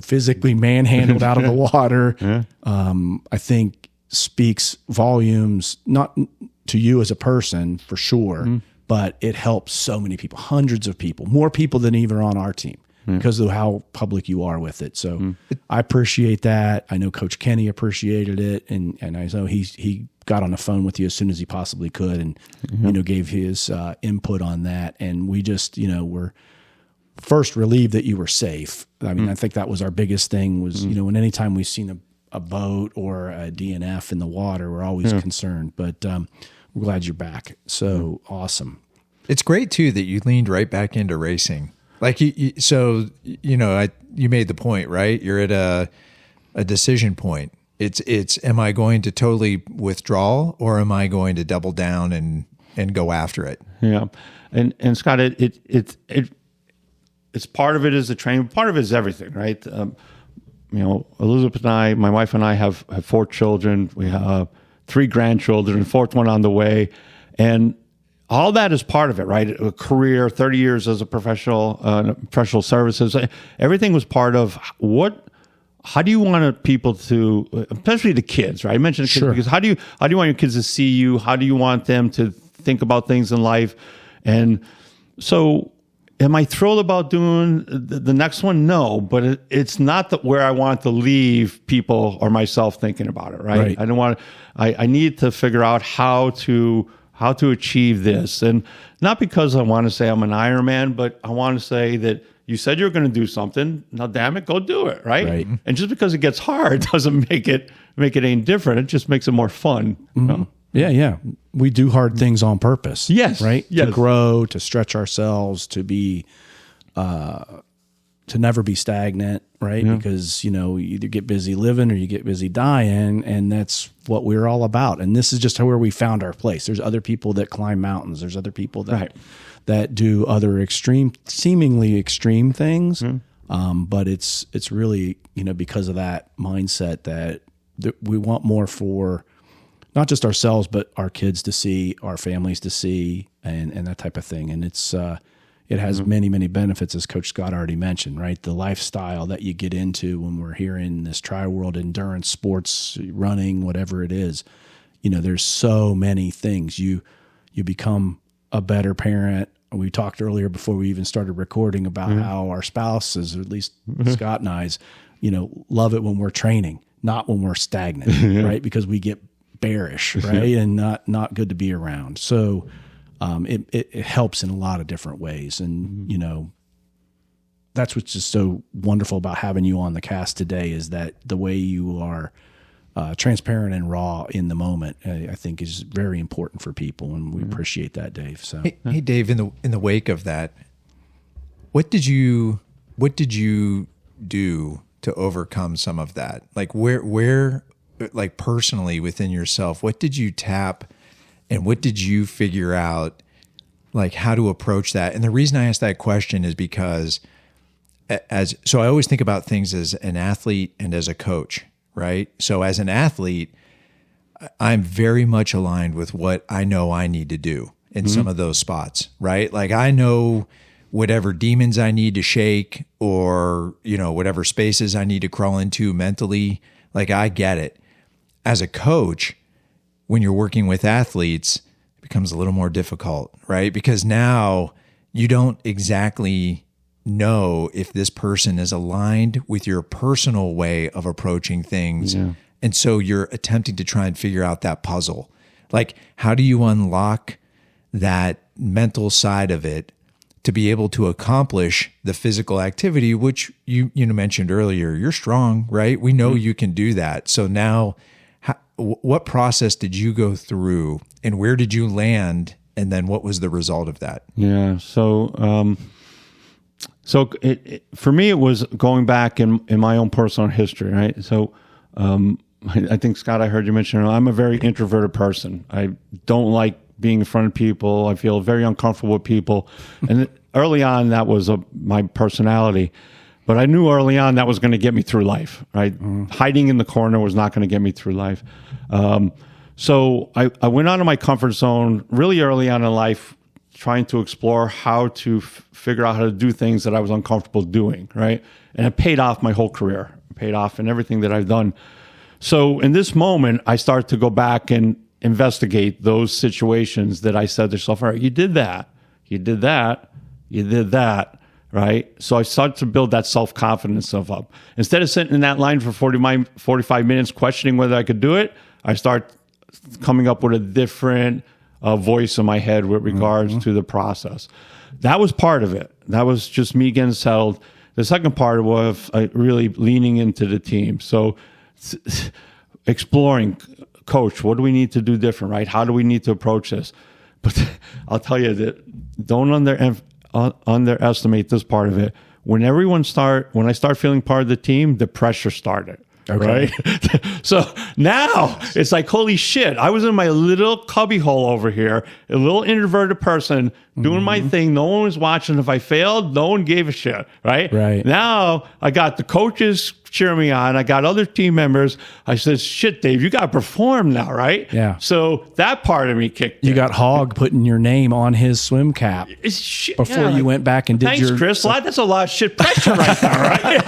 physically manhandled out of the water. I think speaks volumes, not to you as a person for sure, but it helps so many people, hundreds of people, more people than even on our team. Because of how public you are with it. So I appreciate that. I know Coach Kenny appreciated it. And I know he got on the phone with you as soon as he possibly could and, gave his input on that. And we just, were first relieved that you were safe. I mean, I think that was our biggest thing was, when anytime we've seen a boat or a DNF in the water, we're always concerned. But we're glad you're back. So awesome. It's great, too, that you leaned right back into racing. Like you made the point, right? You're at a decision point. It's am I going to totally withdraw or am I going to double down and go after it? Yeah, and Scott, it's part of it is the training, part of it is everything, right? Elizabeth and I, my wife and I have 4 children. We have 3 grandchildren, and 4th one on the way, and all that is part of it, right? A career, 30 years as a professional services, everything was part of how do you want people to, especially the kids, right? I mentioned the kids because how do you want your kids to see you? How do you want them to think about things in life? And so, am I thrilled about doing the next one? No, but it's not where I want to leave people or myself thinking about it, right? I don't want. I need to figure out how to achieve this, and not because I want to say I'm an Iron Man, but I want to say that you said you're going to do something. Now, damn it, go do it, right? And just because it gets hard doesn't make it any different. It just makes it more fun. You know? Yeah. We do hard things on purpose. Yes. Right? Yes. To grow, to stretch ourselves, to be, to never be stagnant, right? Yeah. Because, you either get busy living or you get busy dying, and that's what we're all about. And this is just where we found our place. There's other people that climb mountains. There's other people that do other seemingly extreme things. But it's really, because of that mindset that we want more for not just ourselves, but our kids to see, our families to see, and that type of thing. And it has many, many benefits, as Coach Scott already mentioned, right? The lifestyle that you get into when we're here in this tri-world endurance sports, running, whatever it is, there's so many things. You become a better parent. We talked earlier before we even started recording about how our spouses, or at least Scott and I's, love it when we're training, not when we're stagnant, right? Because we get bearish, right? And not good to be around. So it helps in a lot of different ways. And, that's what's just so wonderful about having you on the cast today, is that the way you are transparent and raw in the moment, I think is very important for people. And we appreciate that, Dave. So, hey Dave, in the wake of that, what did you do to overcome some of that? Like where like personally within yourself, what did you tap and what did you figure out, like how to approach that? And the reason I ask that question is because so I always think about things as an athlete and as a coach, right? So as an athlete, I'm very much aligned with what I know I need to do in some of those spots, right? Like I know whatever demons I need to shake, or, whatever spaces I need to crawl into mentally, like I get it. As a coach, when you're working with athletes, it becomes a little more difficult, right? Because now you don't exactly know if this person is aligned with your personal way of approaching things. Yeah. And so you're attempting to try and figure out that puzzle. Like, how do you unlock that mental side of it to be able to accomplish the physical activity, which you mentioned earlier? You're strong, right? We know you can do that. So now, what process did you go through, and where did you land, and then what was the result of that? Yeah. So, for me, it was going back in my own personal history, right? So, I think, Scott, I heard you mention, I'm a very introverted person. I don't like being in front of people. I feel very uncomfortable with people. And early on, that was my personality. But I knew early on that was going to get me through life, right? Hiding in the corner was not going to get me through life. So I went out of my comfort zone really early on in life, trying to explore how to figure out how to do things that I was uncomfortable doing, right? And it paid off my whole career. It paid off in everything that I've done. So in this moment, I start to go back and investigate those situations that I said to myself, all right, you did that, right? So I start to build that self-confidence up. Instead of sitting in that line for 45 minutes questioning whether I could do it, I start coming up with a different voice in my head with regards to the process. That was part of it. That was just me getting settled. The second part was really leaning into the team. So exploring, coach, what do we need to do different, right? How do we need to approach this? But I'll tell you that don't underestimate this part of it. When I start feeling part of the team, the pressure started. Okay. Right? So now it's like, holy shit, I was in my little cubby hole over here, a little introverted person doing my thing. No one was watching. If I failed, no one gave a shit, right? Right. Now I got the coaches cheering me on. I got other team members. I said, shit, Dave, you got to perform now, right? Yeah. So that part of me kicked You in. got Hogg putting your name on his swim cap It's shit, before you went back and did Thanks, your... Chris. That's a lot of shit pressure right there, right?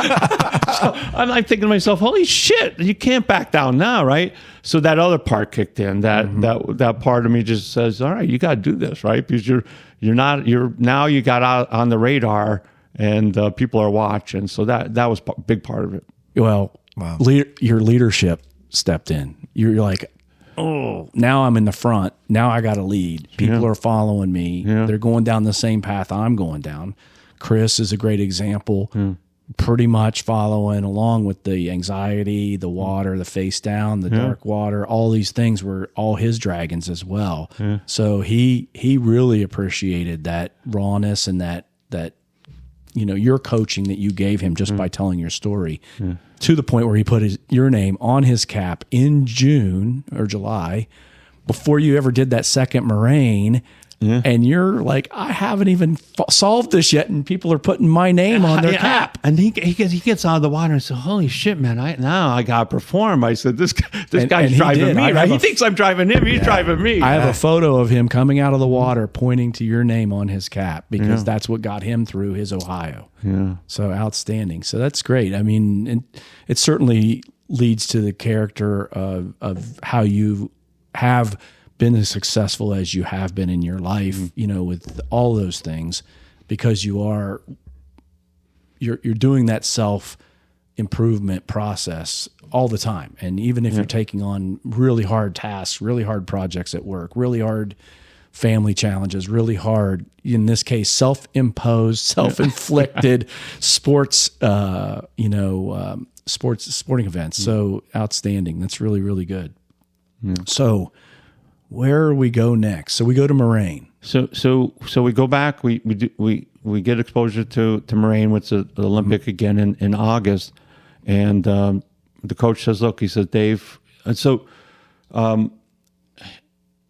So I'm like thinking to myself, holy shit, you can't back down now, right? So that other part kicked in. That part of me just says, all right, you got to do this, right? Because now you got out on the radar and people are watching. So that was a big part of it. Well, Wow. your leadership stepped in. You're like, oh, now I'm in the front. Now I got to lead. People are following me. Yeah. They're going down the same path I'm going down. Chris is a great example. Pretty much following along with the anxiety, the water, the face down, the dark water. All these things were all his dragons as well. So he really appreciated that rawness and that your coaching that you gave him just by telling your story, to the point where he put your name on his cap in June or July before you ever did that second moraine. And you're like, I haven't even solved this yet, and people are putting my name on their cap. And he gets out of the water and says, holy shit, man, now I got to perform. I said, this guy's he driving did. me, right? He thinks I'm driving him. He's driving me. I have a photo of him coming out of the water pointing to your name on his cap because that's what got him through his Ohio. Yeah. So outstanding. So that's great. I mean, it certainly leads to the character of how you have been as successful as you have been in your life, with all those things, because you're doing that self improvement process all the time. And even if you're taking on really hard tasks, really hard projects at work, really hard family challenges, really hard, in this case, self-imposed, self-inflicted sports, sporting events. So outstanding. That's really, really good. So where we go next? So we go to Moraine. So we go back. We get exposure to Moraine, which is the Olympic again in August, and the coach says, "Look," he says, "Dave." And so,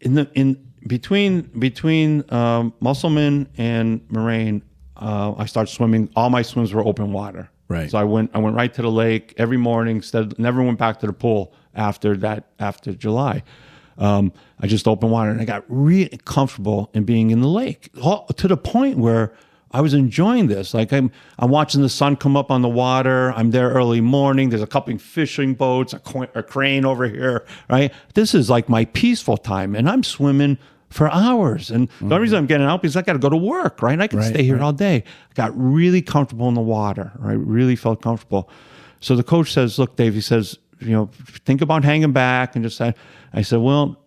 in between Musselman and Moraine, I started swimming. All my swims were open water. Right. So I went right to the lake every morning. Never went back to the pool after July. I just opened water, and I got really comfortable in being in the lake, to the point where I was enjoying this. Like I'm watching the sun come up on the water. I'm there early morning. There's a couple fishing boats, a crane over here, right? This is like my peaceful time, and I'm swimming for hours. And the only reason I'm getting out is I got to go to work, right? And I can stay here all day. I got really comfortable in the water, right? Really felt comfortable. So the coach says, "Look, Dave," he says, think about hanging back and just say. I said, well,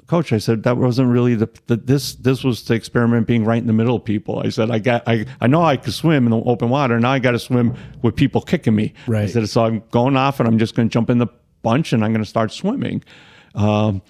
Coach, I said, that wasn't really this was the experiment being right in the middle of people. I said, I know I could swim in the open water. Now I got to swim with people kicking me. Right. I said, so I'm going off and I'm just going to jump in the bunch and I'm going to start swimming. And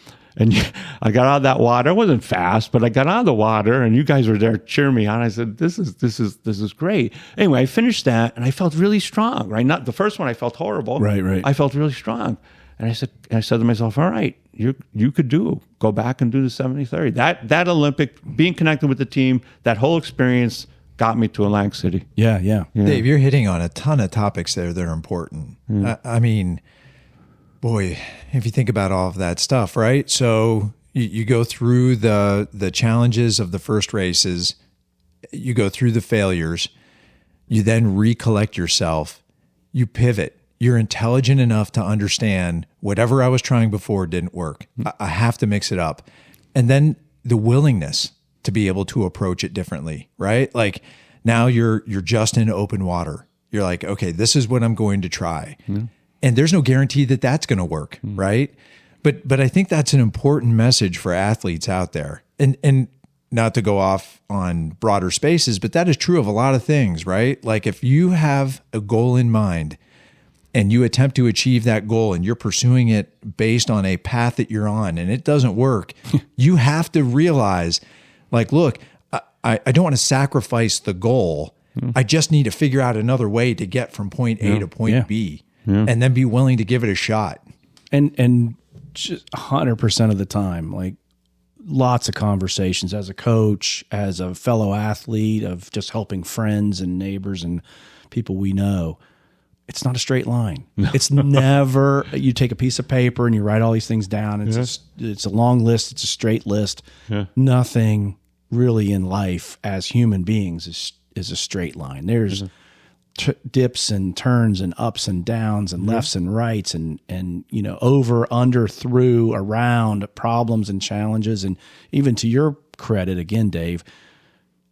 I got out of that water. It wasn't fast, but I got out of the water and you guys were there cheering me on. I said, this is great. Anyway, I finished that and I felt really strong, right? Not the first one, I felt horrible. Right. I felt really strong. And I said to myself, all right, you could go back and do the 70-30. That Olympic, being connected with the team, that whole experience got me to Atlantic City. Yeah. Dave, you're hitting on a ton of topics there that are important. I mean, boy, if you think about all of that stuff, right? So you go through the challenges of the first races, you go through the failures, you then recollect yourself, you pivot. You're intelligent enough to understand whatever I was trying before didn't work. I have to mix it up. And then the willingness to be able to approach it differently, right? Like now you're just in open water. You're like, okay, this is what I'm going to try. And there's no guarantee that that's going to work, right? But I think that's an important message for athletes out there. And not to go off on broader spaces, but that is true of a lot of things, right? Like if you have a goal in mind and you attempt to achieve that goal and you're pursuing it based on a path that you're on and it doesn't work, you have to realize, like, look, I don't want to sacrifice the goal. I just need to figure out another way to get from point A to point B and then be willing to give it a shot. And just 100% of the time, like lots of conversations as a coach, as a fellow athlete, of just helping friends and neighbors and people we know. It's not a straight line. It's never, you take a piece of paper and you write all these things down. It's a long list. It's a straight list. Yeah. Nothing really in life as human beings is a straight line. There's dips and turns and ups and downs and lefts and rights and over, under, through, around, problems and challenges. And even to your credit again, Dave,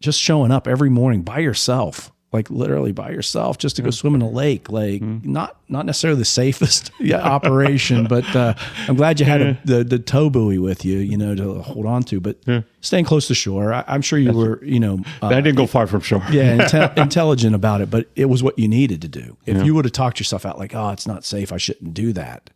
just showing up every morning by yourself, like literally by yourself, just to go swim in a lake, like not necessarily the safest operation, but I'm glad you had the tow buoy with you, to hold on to, but staying close to shore. I'm sure you were, I didn't go far from shore. Intelligent about it, but it was what you needed to do. If you would have talked yourself out like, oh, it's not safe, I shouldn't do that,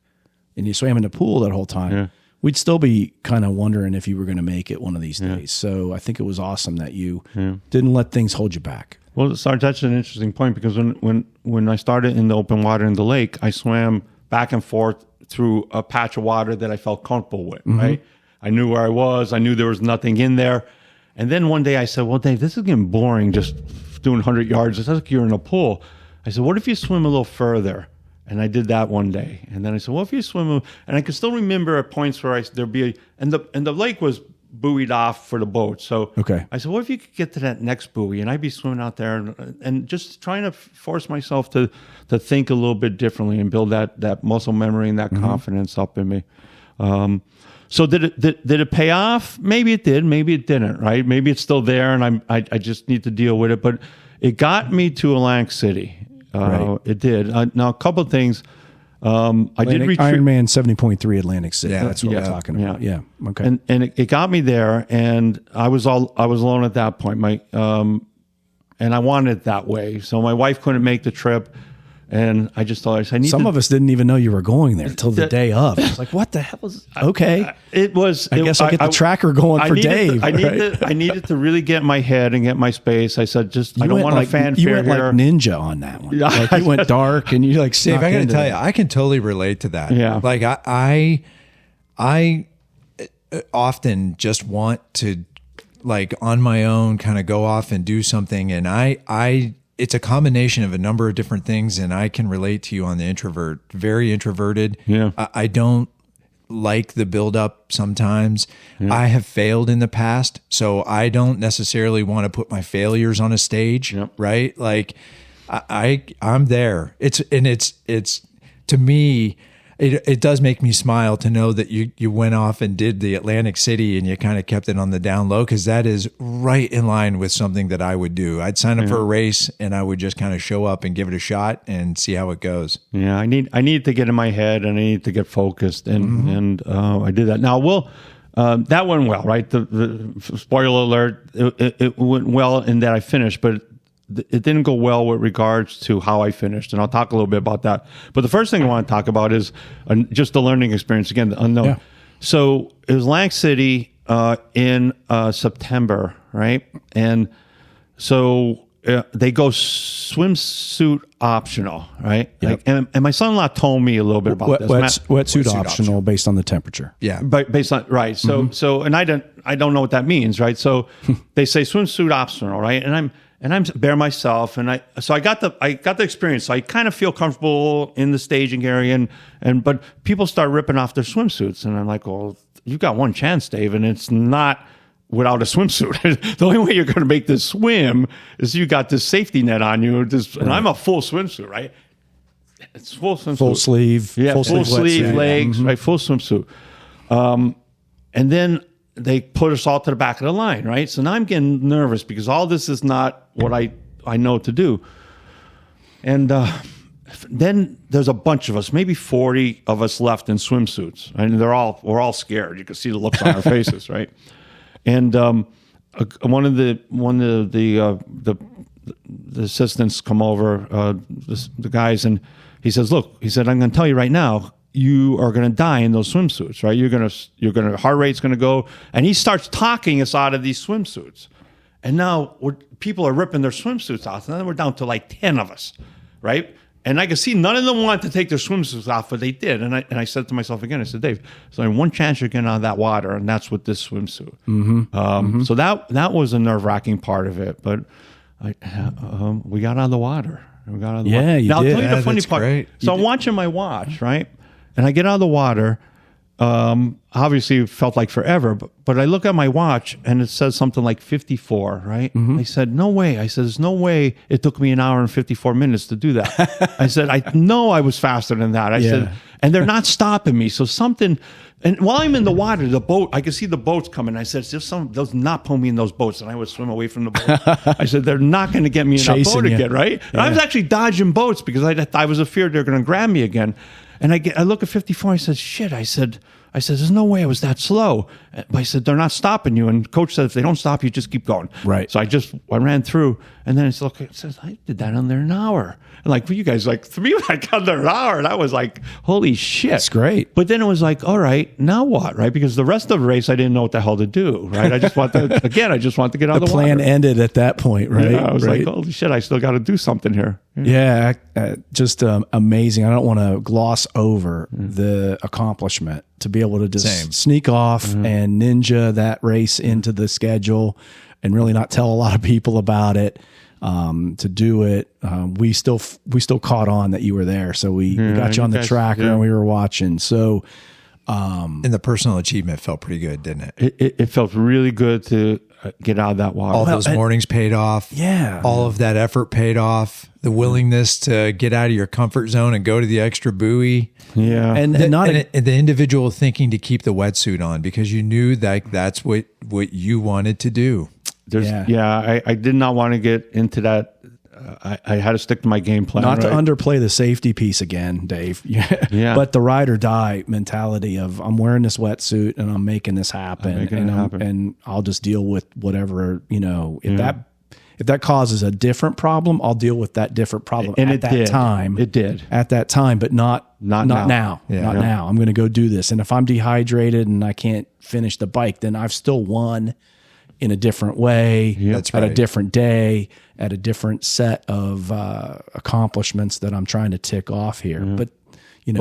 and you swam in the pool that whole time, we'd still be kind of wondering if you were going to make it one of these days. So I think it was awesome that you didn't let things hold you back. Well, Sarge, that's an interesting point, because when I started in the open water in the lake, I swam back and forth through a patch of water that I felt comfortable with, right? I knew where I was. I knew there was nothing in there. And then one day I said, well, Dave, this is getting boring just doing 100 yards. It's like you're in a pool. I said, what if you swim a little further? And I did that one day. And then I said, well, if you swim, and I can still remember at points where there'd be, and the lake was buoyed off for the boat. So I said, what if you could get to that next buoy? And I'd be swimming out there and just trying to force myself to think a little bit differently and build that muscle memory and that confidence up in me. So did it pay off? Maybe it did. Maybe it didn't, right? Maybe it's still there and I just need to deal with it. But it got me to Atlantic City. It did. Now, a couple of things. I did reach Ironman 70.3 Atlantic City. Yeah, that's what we're talking about. Yeah. Okay. And it got me there, and I was alone at that point. And I wanted it that way. So my wife couldn't make the trip, and I just thought I need. Some of us didn't even know you were going there till the day of. It's like, what the hell is? Okay. It was. I guess I'll get the tracker going for Dave. I needed to really get my head and get my space. I said, I don't want a fanfare here. You went here. like ninja on that one. Like you went dark and you like. Dave, I got to tell you, I can totally relate to that. Yeah. Like I often just want to, like on my own, kind of go off and do something, and it's a combination of a number of different things, and I can relate to you on the introvert. Very introverted. Yeah. I don't like the buildup sometimes. Yeah. I have failed in the past, so I don't necessarily want to put my failures on a stage, right? Like I'm there. It's to me, it does make me smile to know that you went off and did the Atlantic City and you kind of kept it on the down low, because that is right in line with something that I would do. I'd sign up for a race and I would just kind of show up and give it a shot and see how it goes. Yeah, I need to get in my head and I need to get focused, and I did that. Now, that went well, right? The spoiler alert, it went well in that I finished, but it didn't go well with regards to how I finished, and I'll talk a little bit about that. But the first thing I want to talk about is just the learning experience, again, the unknown. Yeah. So it was Atlantic City in September, right? And so they go swimsuit optional, right? Yep. And my son-in-law told me a little bit about this. Wetsuit optional based on the temperature. Yeah, but based on right. So and I don't know what that means, right? So they say swimsuit optional, right? And I'm bare myself, and I got the experience. So I kind of feel comfortable in the staging area, but people start ripping off their swimsuits, and I'm like, well, you got one chance, Dave, and it's not without a swimsuit. The only way you're going to make this swim is you got this safety net on you. And I'm a full swimsuit, right? It's full swimsuit, full sleeve, full sleeve, legs, right? Full swimsuit, and then they put us all to the back of the line, right? So now I'm getting nervous because all this is not what I know to do. And then there's a bunch of us, maybe 40 of us left in swimsuits, and we're all scared. You can see the looks on our faces, right? And one of the assistants come over, the guys, and he says, "Look," he said, "I'm going to tell you right now, you are going to die in those swimsuits, right? Your heart rate's going to go." And he starts talking us out of these swimsuits. And now people are ripping their swimsuits off. And then we're down to like 10 of us, right? And I could see none of them wanted to take their swimsuits off, but they did. And I said to myself again, I said, Dave, there's only one chance you're getting out of that water, and that's with this swimsuit. So that was a nerve-wracking part of it. But we got out of the water. We got out of the water. You now, did. I'll tell you the funny that's part. great. So I'm watching my watch, right? And I get out of the water. Obviously it felt like forever, but I look at my watch and it says something like 54, right? I said, no way. I said, there's no way it took me an hour and 54 minutes to do that. I said, I know I was faster than that. I said, and they're not stopping me. So something, and while I'm in the water, the boat, I could see the boats coming. I said, they'll not pull me in those boats. And I would swim away from the boat. I said, they're not going to get me in that boat again, right? And I was actually dodging boats because I was afraid they're going to grab me again. And I look at 54. I said, shit. I said, there's no way I was that slow. But I said, they're not stopping you. And coach said, if they don't stop you, just keep going. Right. So I ran through. And then it's look, it says, I did that under an hour. And like for you guys, like for me, like under an hour, and I was like, holy shit. That's great. But then it was like, all right, now what, right? Because the rest of the race, I didn't know what the hell to do, right? I just want to get out of the water. The plan ended at that point, right? Yeah, I was like, holy shit, I still got to do something here. Yeah, just amazing. I don't want to gloss over the accomplishment to be able to just sneak off and ninja that race into the schedule and really not tell a lot of people about it. To do it, we still caught on that you were there, so we got you on the tracker and we were watching. So, and the personal achievement felt pretty good, didn't it? It felt really good to get out of that water. All those mornings paid off. Yeah. All of that effort paid off. The willingness to get out of your comfort zone and go to the extra buoy. Yeah. And the individual thinking to keep the wetsuit on because you knew that that's what you wanted to do. I did not want to get into that. I had to stick to my game plan. Not to underplay the safety piece again, Dave. Yeah. But the ride or die mentality of I'm wearing this wetsuit and I'm making this happen, and I'll just deal with whatever, if that causes a different problem, I'll deal with that different problem and at that time. It did at that time, but not now. Yeah. Not now. I'm going to go do this. And if I'm dehydrated and I can't finish the bike, then I've still won in a different way, That's at right. a different day, at a different set of accomplishments that I'm trying to tick off here. But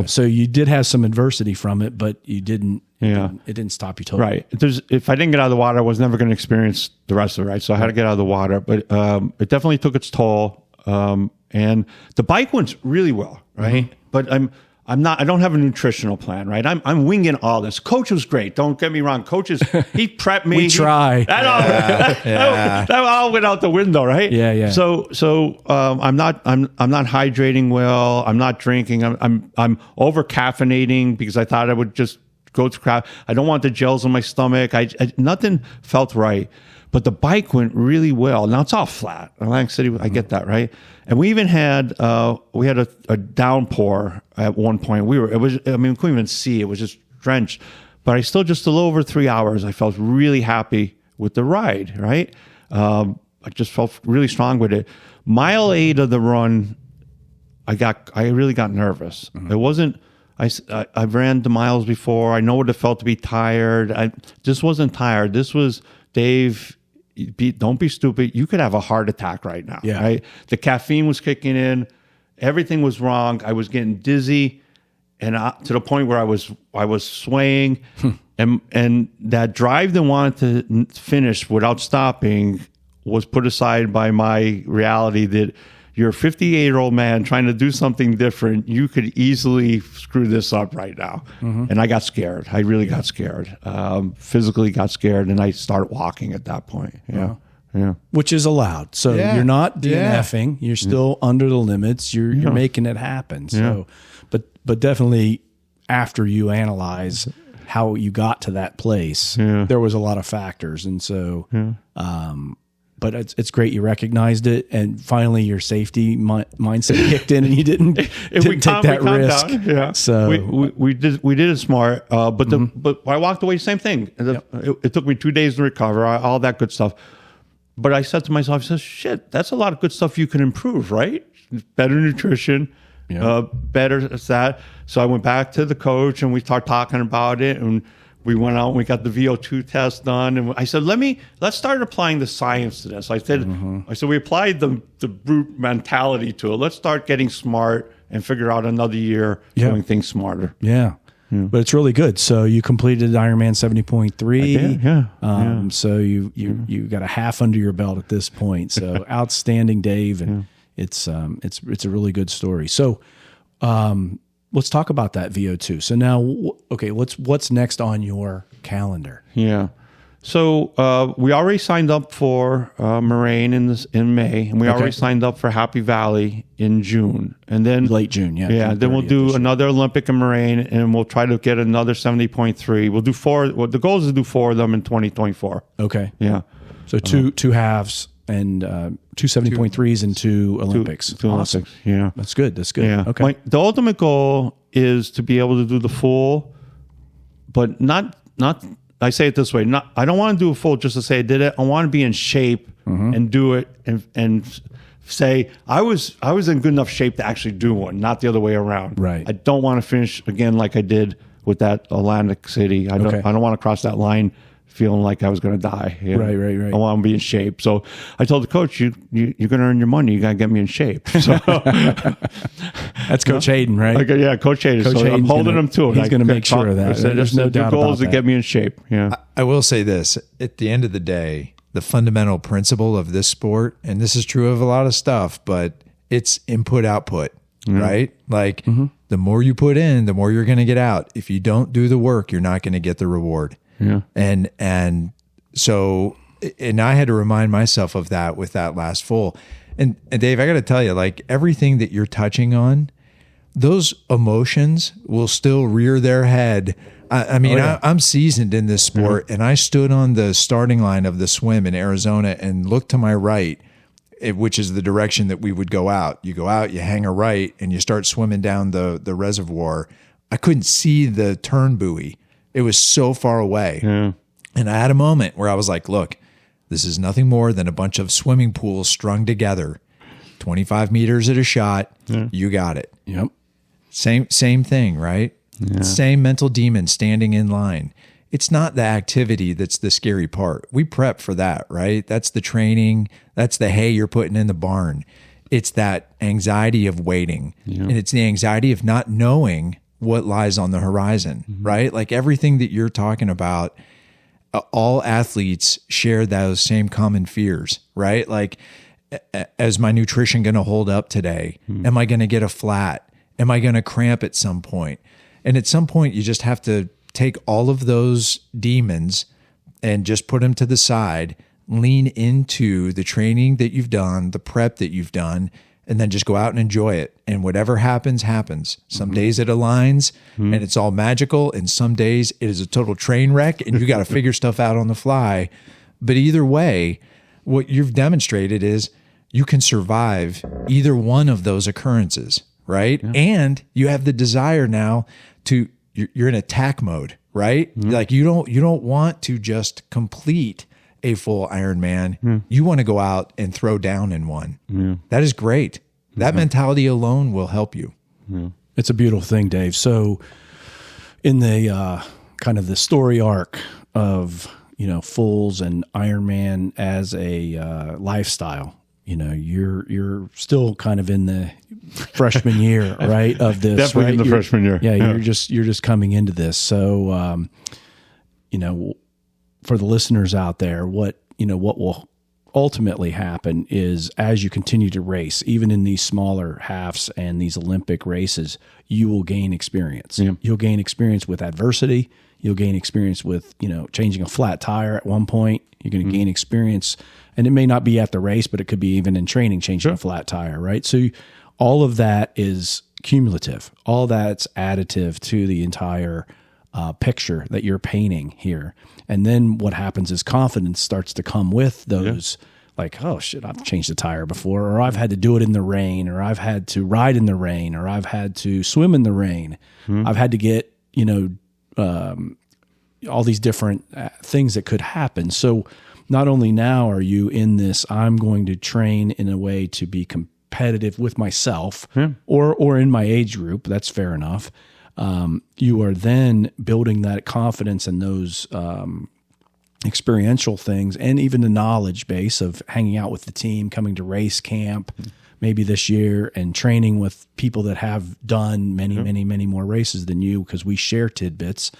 so you did have some adversity from it, but you didn't. It didn't stop you totally. Right. If I didn't get out of the water, I was never going to experience the rest of it. Right. So I had to get out of the water, but it definitely took its toll. And the bike went really well. Right. But I don't have a nutritional plan, right? I'm winging all this. Coach was great. Don't get me wrong. Coach he prepped me. We try. That all went out the window, right? Yeah. So I'm not hydrating well. I'm not drinking. I'm over caffeinating because I thought I would just go to crap. I don't want the gels in my stomach. Nothing felt right. But the bike went really well. Now it's all flat. Atlantic City, I get that, right? And we even had a downpour at one point. We couldn't even see. It was just drenched. But I still just a little over 3 hours. I felt really happy with the ride, right? I just felt really strong with it. Mile 8 of the run, I really got nervous. It wasn't. I ran the miles before. I know what it felt to be tired. I just wasn't tired. This was Dave. Don't be stupid. You could have a heart attack right now. Yeah. Right? The caffeine was kicking in. Everything was wrong. I was getting dizzy, and to the point where I was swaying, and that drive that wanted to finish without stopping was put aside by my reality that you're a 58-year-old man trying to do something different. You could easily screw this up right now. And I got scared. I really got scared. Physically got scared, and I started walking at that point. Yeah. Which is allowed. So you're not DNFing. You're still under the limits. You're making it happen. So, but definitely after you analyze how you got to that place, there was a lot of factors. And so, but it's great you recognized it, and finally your safety mindset kicked in, and you didn't take that risk. Yeah. So we did it smart, but I walked away same thing. It took me 2 days to recover, all that good stuff. But I said to myself, I said, "Shit, that's a lot of good stuff you can improve, right? Better nutrition, better that." So I went back to the coach, and we started talking about it, and we went out and we got the VO2 test done. And I said, let's start applying the science to this. I said, we applied the brute mentality to it. Let's start getting smart and figure out another year doing things smarter. Yeah. But it's really good. So you completed Ironman 70.3. Yeah. So you got a half under your belt at this point. So outstanding, Dave, and it's a really good story. So let's talk about that VO2. So now, okay, what's next on your calendar? Yeah. So we already signed up for Moraine in May, and we already signed up for Happy Valley in June, and then late June. Yeah. Then we'll do another Olympic in Moraine, and we'll try to get another 70.3. We'll do 4. Well, the goal is to do 4 of them in 2024. Okay. Yeah. So two halves and 2 70.3s and 2 Olympics. Two awesome. Olympics. Yeah. That's good. Yeah. Okay. The ultimate goal is to be able to do the full, but not. I say it this way: I don't want to do a full just to say I did it. I want to be in shape and do it, and say I was in good enough shape to actually do one, not the other way around. Right. I don't want to finish again like I did with that Atlantic City. I don't want to cross that line feeling like I was going to die. Right. I want to be in shape. So I told the coach, you're going to earn your money. You got to get me in shape. So that's Coach Hayden, right? Coach Hayden. Coach so I'm holding him to it. He's going to make sure of that. There's no doubt the goal about is to that. get me in shape. Yeah. I will say this: at the end of the day, the fundamental principle of this sport, and this is true of a lot of stuff, but it's input output, right? Like the more you put in, the more you're going to get out. If you don't do the work, you're not going to get the reward. Yeah. And so I had to remind myself of that with that last full. And Dave, I got to tell you, like everything that you're touching on, those emotions will still rear their head. I mean, I'm seasoned in this sport, and I stood on the starting line of the swim in Arizona and looked to my right, which is the direction that we would go out. You go out, you hang a right, and you start swimming down the reservoir. I couldn't see the turn buoy. It was so far away. Yeah. And I had a moment where I was like, look, this is nothing more than a bunch of swimming pools strung together. 25 meters at a shot. Yeah. You got it. Yep. Same thing, right? Yeah. Same mental demon standing in line. It's not the activity that's the scary part. We prep for that, right? That's the training. That's the hay you're putting in the barn. It's that anxiety of waiting. Yeah. And it's the anxiety of not knowing what lies on the horizon, right? Like everything that you're talking about, all athletes share those same common fears, right? Like, is my nutrition going to hold up today? Am I going to get a flat? Am I going to cramp at some point? And at some point, you just have to take all of those demons and just put them to the side, lean into the training that you've done, the prep that you've done, and then just go out and enjoy it. And whatever happens, happens. Some days it aligns and it's all magical. And some days it is a total train wreck and you got to figure stuff out on the fly. But either way, what you've demonstrated is you can survive either one of those occurrences, right? Yeah. And you have the desire now to, you're in attack mode, right? Mm-hmm. Like you don't want to just complete a full Ironman. Yeah. You want to go out and throw down in one. Yeah. That is great. That mentality alone will help you. Yeah. It's a beautiful thing, Dave. So in the kind of the story arc of, fulls and Ironman as a lifestyle, you're still kind of in the freshman year, right? Of this, definitely right? in the freshman year. Yeah, you're just coming into this. So, for the listeners out there, what will ultimately happen is as you continue to race, even in these smaller halves and these Olympic races, you will gain experience. Yeah. You'll gain experience with adversity. You'll gain experience with, changing a flat tire at one point. You're going to gain experience, and it may not be at the race, but it could be even in training, changing a flat tire, right? So all of that is cumulative. All that's additive to the entire picture that you're painting here. And then what happens is confidence starts to come with those, like, oh shit, I've changed a tire before, or I've had to do it in the rain, or I've had to ride in the rain, or I've had to swim in the rain. I've had to get, all these different things that could happen. So not only now are you in this, I'm going to train in a way to be competitive with myself or in my age group. That's fair enough. You are then building that confidence and those experiential things, and even the knowledge base of hanging out with the team, coming to race camp, maybe this year and training with people that have done many more races than you, because we share tidbits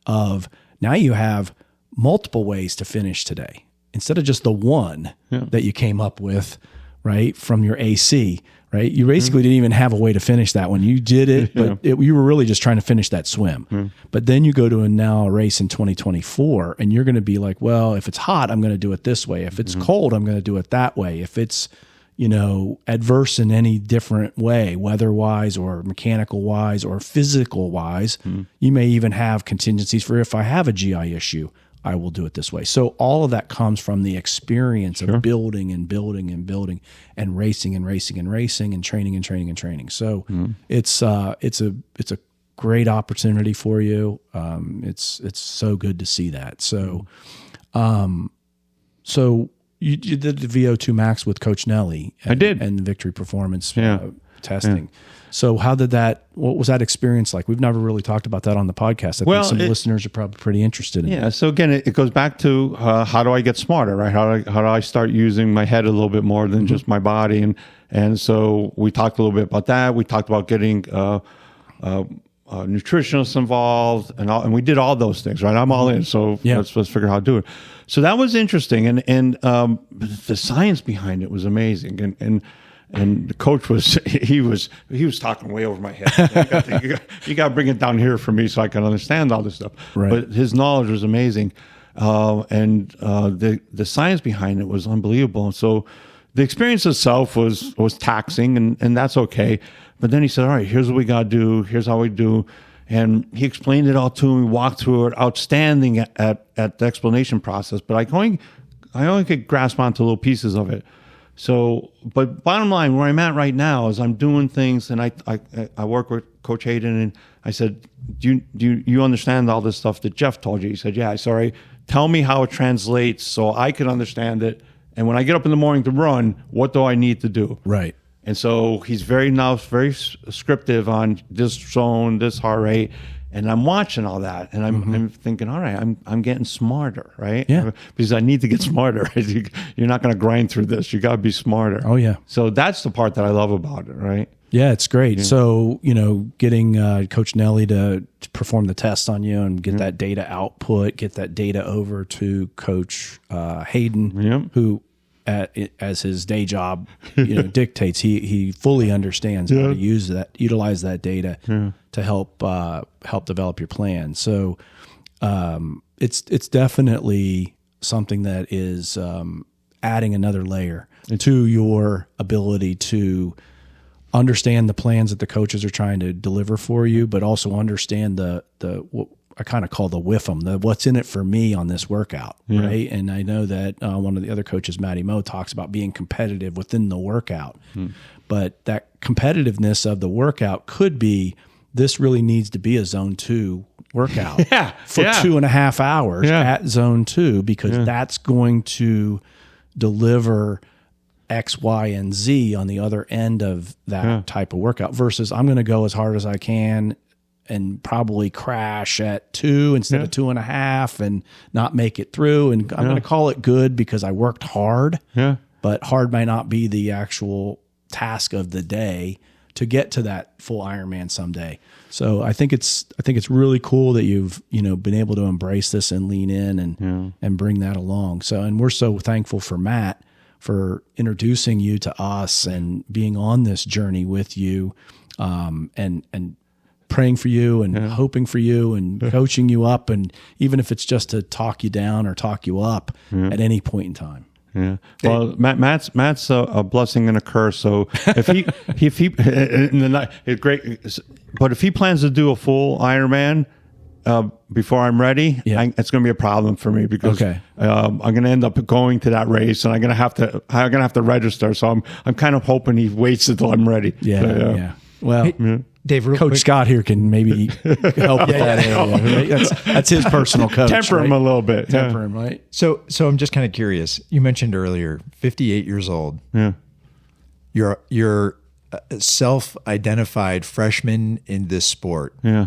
of now you have multiple ways to finish today instead of just the one that you came up with, right, from your AC. Right, you basically didn't even have a way to finish that one. You did it, but you were really just trying to finish that swim. But then you go to a race in 2024, and you're going to be like, well, if it's hot, I'm going to do it this way. If it's cold, I'm going to do it that way. If it's adverse in any different way, weather-wise or mechanical-wise or physical-wise, you may even have contingencies for if I have a GI issue, I will do it this way. So all of that comes from the experience of building and building and building and racing and racing and racing and training and training and training. So it's a great opportunity for you. It's so good to see that. So, so you did the VO2 Max with Coach Nelly. I did. And Victory Performance testing. So what was that experience like? We've never really talked about that on the podcast. I think some listeners are probably pretty interested in it. Yeah. So again, it goes back to how do I get smarter, right? How do I start using my head a little bit more than just my body? And so we talked a little bit about that. We talked about getting nutritionists involved and we did all those things, right? I'm all in. So let's figure out how to do it. So that was interesting. And the science behind it was amazing. And the coach he was talking way over my head. You got to bring it down here for me so I can understand all this stuff. Right. But his knowledge was amazing, and the science behind it was unbelievable. And so the experience itself was taxing, and that's okay. But then he said, "All right, here's what we got to do. Here's how we do." And he explained it all to me. We walked through it, outstanding at the explanation process. But I only could grasp onto little pieces of it. So, but bottom line, where I'm at right now is I'm doing things, and I work with Coach Hayden, and I said, do you understand all this stuff that Jeff told you? He said, yeah. I said, all right, tell me how it translates so I can understand it. And when I get up in the morning to run, what do I need to do? Right. And so he's very scriptive on this zone, this heart rate. And I'm watching all that, and I'm thinking, all right, I'm getting smarter, right? Yeah. Because I need to get smarter. You're not going to grind through this. You got to be smarter. Oh yeah. So that's the part that I love about it, right? Yeah, it's great. Yeah. So getting Coach Nelly to perform the test on you and get that data output, get that data over to Coach Hayden, who as his day job dictates, he fully understands how to utilize that data to help develop your plan. So it's definitely something that is adding another layer to your ability to understand the plans that the coaches are trying to deliver for you, but also understand the what I kind of call the WIFM, what's in it for me on this workout, right? And I know that one of the other coaches, Matty Moe, talks about being competitive within the workout. But that competitiveness of the workout could be, this really needs to be a zone 2 workout for 2.5 hours at zone 2, because that's going to deliver X, Y, and Z on the other end of that type of workout, versus I'm going to go as hard as I can and probably crash at 2 instead of 2.5 and not make it through. And I'm going to call it good because I worked hard, but hard might not be the actual task of the day to get to that full Ironman someday. So I think it's really cool that you've been able to embrace this and lean in and bring that along. So, and we're so thankful for Matt for introducing you to us and being on this journey with you, and praying for you and hoping for you and coaching you up, and even if it's just to talk you down or talk you up at any point in time. Yeah. Well, Matt's a blessing and a curse. So if he it's great, but if he plans to do a full Ironman before I'm ready, it's going to be a problem for me, because I'm going to end up going to that race, and I'm going to have to register. So I'm kind of hoping he waits until I'm ready. Yeah. Well, Dave, real Coach quick. Scott here can maybe help with that area. Right? That's his personal coach. Temper him a little bit. Temper him, right? So I'm just kind of curious. You mentioned earlier, 58 years old. Yeah. You're a self-identified freshman in this sport. Yeah.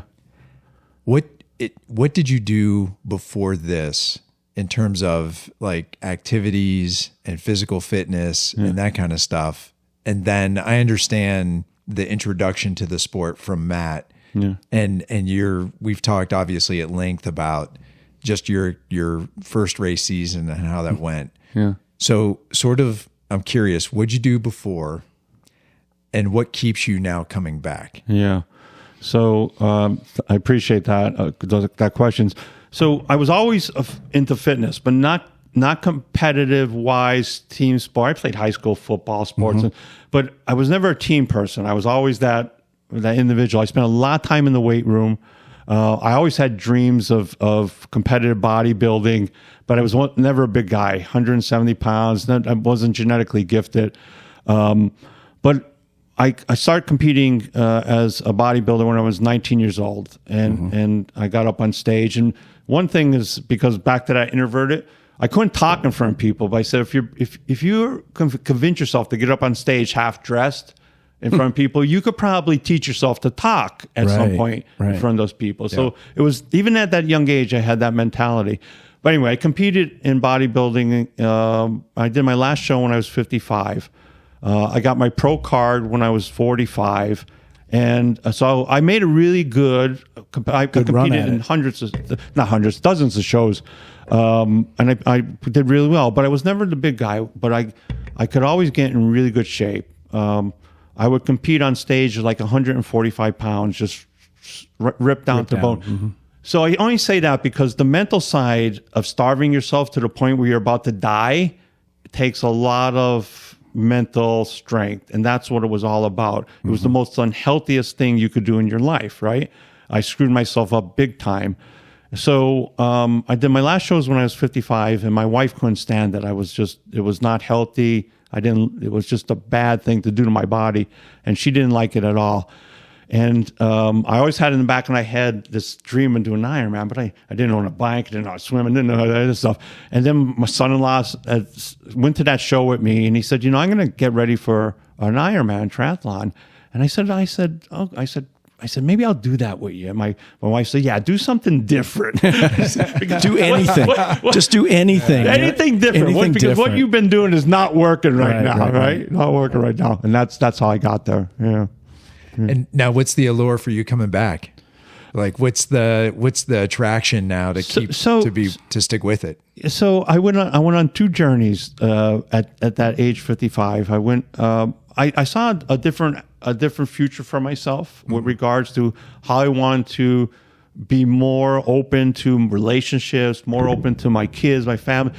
What did you do before this in terms of like activities and physical fitness and that kind of stuff? and then I understand the introduction to the sport from Matt. Yeah. And we've talked obviously at length about just your first race season and how that went. Yeah. So sort of, I'm curious, what'd you do before and what keeps you now coming back? Yeah. So I appreciate that questions. So I was always into fitness, but not competitive wise team sport. I played high school football sports, but I was never a team person. I was always that individual. I spent a lot of time in the weight room. I always had dreams of competitive bodybuilding, but I was never a big guy, 170 pounds. I wasn't genetically gifted. But I started competing as a bodybuilder when I was 19 years old, and I got up on stage. And one thing is, because back to that introverted, I couldn't talk in front of people. But I said, if you convince yourself to get up on stage half dressed in front of people, you could probably teach yourself to talk at some point in front of those people. So it was, even at that young age, I had that mentality. But anyway, I competed in bodybuilding. I did my last show when I was 55. I got my pro card when I was 45. And so I made a really good, I competed in dozens of shows. And I did really well, but I was never the big guy, but I could always get in really good shape. I would compete on stage like 145 pounds, just ripped down to bone. Mm-hmm. So I only say that because the mental side of starving yourself to the point where you're about to die takes a lot of mental strength. And that's what it was all about. It was the most unhealthiest thing you could do in your life, right? I screwed myself up big time. So I did my last shows when I was 55, and my wife couldn't stand it. It was not healthy. It was just a bad thing to do to my body, and she didn't like it at all. And I always had in the back of my head this dream of doing an Ironman, but I didn't own a bike, I didn't know how to swim, I didn't know that other stuff. And then my son-in-law went to that show with me, and he said, I'm going to get ready for an Ironman triathlon. And I said, maybe I'll do that with you. And my wife said, yeah, do something different. Do anything. Just do anything. Anything different. Because what you've been doing is not working right now, right? Not working right now. And that's how I got there. Yeah. And now what's the allure for you coming back? Like what's the attraction now to stick with it? So I went on two journeys at that age 55. I saw a different future for myself with regards to how I want to be more open to relationships, more open to my kids, my family.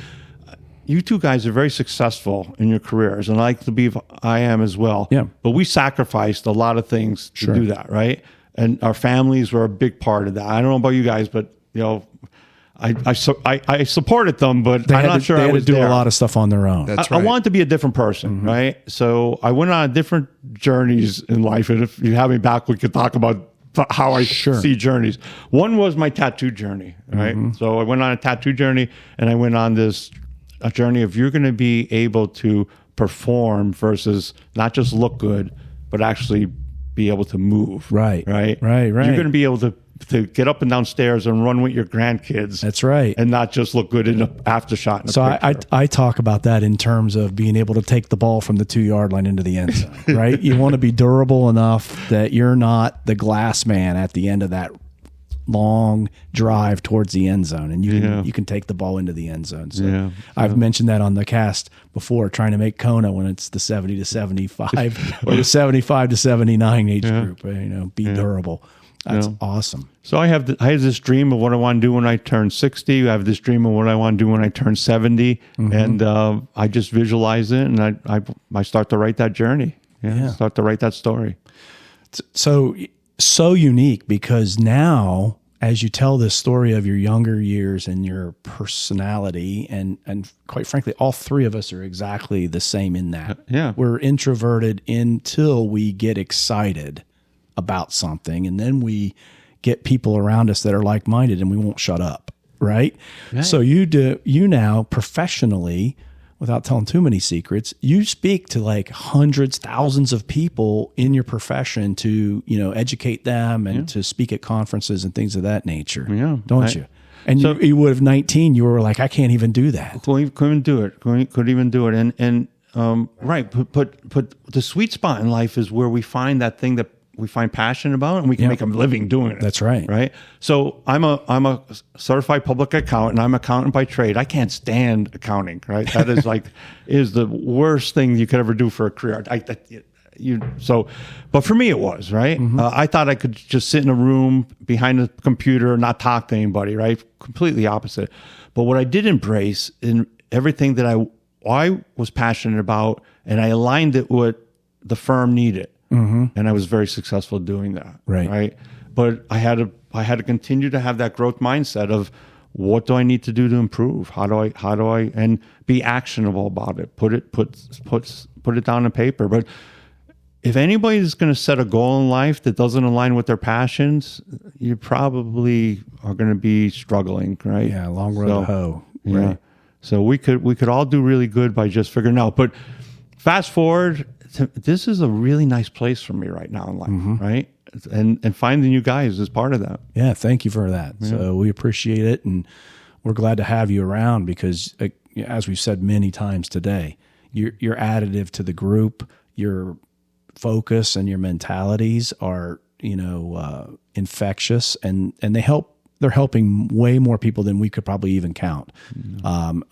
You two guys are very successful in your careers, and I like to believe I am as well. Yeah. But we sacrificed a lot of things to do that, right? And our families were a big part of that. I don't know about you guys, but I supported them, but I'm not sure I would do a lot of stuff on their own. That's right. I wanted to be a different person, right? So I went on different journeys in life, and if you have me back, we could talk about how I see journeys. One was my tattoo journey, right? So I went on a tattoo journey, and I went on a journey of you're going to be able to perform versus not just look good, but actually be able to move. Right. You're going to be able to get up and down stairs and run with your grandkids. That's right. And not just look good in an after shot. So I talk about that in terms of being able to take the ball from the 2-yard line into the end zone, right? You want to be durable enough that you're not the glass man at the end of that long drive towards the end zone, and you can take the ball into the end zone. So I've mentioned that on the cast before, trying to make Kona when it's the 70 to 75 or the 75 to 79 age group, be durable. That's awesome. So I have this dream of what I want to do when I turn 60. I have this dream of what I want to do when I turn 70, and I just visualize it, and I start to write that journey. Start to write that story. So unique, because now, as you tell this story of your younger years and your personality, and quite frankly, all three of us are exactly the same in that. Yeah. We're introverted until we get excited about something, and then we get people around us that are like-minded, and we won't shut up, right? So you now professionally, without telling too many secrets, you speak to like hundreds, thousands of people in your profession to, educate them and to speak at conferences and things of that nature. Yeah. Don't you? And you would have 19, you were like, I can't even do that. Couldn't do it. Couldn't even do it. And right. But the sweet spot in life is where we find that thing that we find passionate about, and we can make a living doing it. That's right. Right. So I'm a certified public accountant. I'm an accountant by trade. I can't stand accounting. Right. That is is the worst thing you could ever do for a career. But for me it was right. I thought I could just sit in a room behind a computer, not talk to anybody. Right. Completely opposite. But what I did embrace in everything that I was passionate about, and I aligned it with the firm needed. And I was very successful doing that. Right. But I had to continue to have that growth mindset of what do I need to do to improve? How do I and be actionable about it? Put it down on paper. But if anybody is going to set a goal in life that doesn't align with their passions, you probably are going to be struggling, right? Yeah, long road to hoe. Yeah. Right. So we could all do really good by just figuring out. But fast forward, this is a really nice place for me right now in life, right? And finding you guys is part of that. Yeah, thank you for that. Yeah. So we appreciate it, and we're glad to have you around because, as we've said many times today, you're additive to the group. Your focus and your mentalities are, infectious, and they help. They're helping way more people than we could probably even count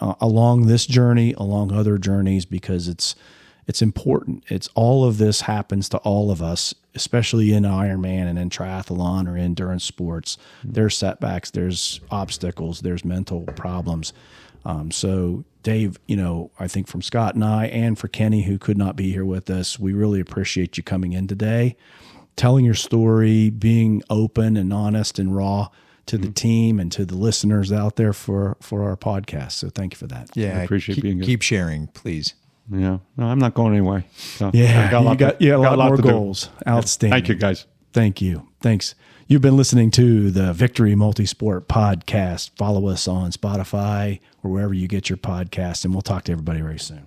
along this journey, along other journeys, because it's important. It's all of this happens to all of us, especially in Ironman and in triathlon or endurance sports. There's setbacks, there's obstacles, there's mental problems. So Dave, I think from Scott and I, and for Kenny, who could not be here with us, we really appreciate you coming in today, telling your story, being open and honest and raw to the team and to the listeners out there for our podcast. So thank you for that. Yeah, I appreciate being here. Keep sharing, please. Yeah, no, I'm not going anywhere. So yeah, you got a lot more to goals. Do. Outstanding. Thank you, guys. Thank you. Thanks. You've been listening to the Victory Multisport podcast. Follow us on Spotify or wherever you get your podcasts, and we'll talk to everybody very soon.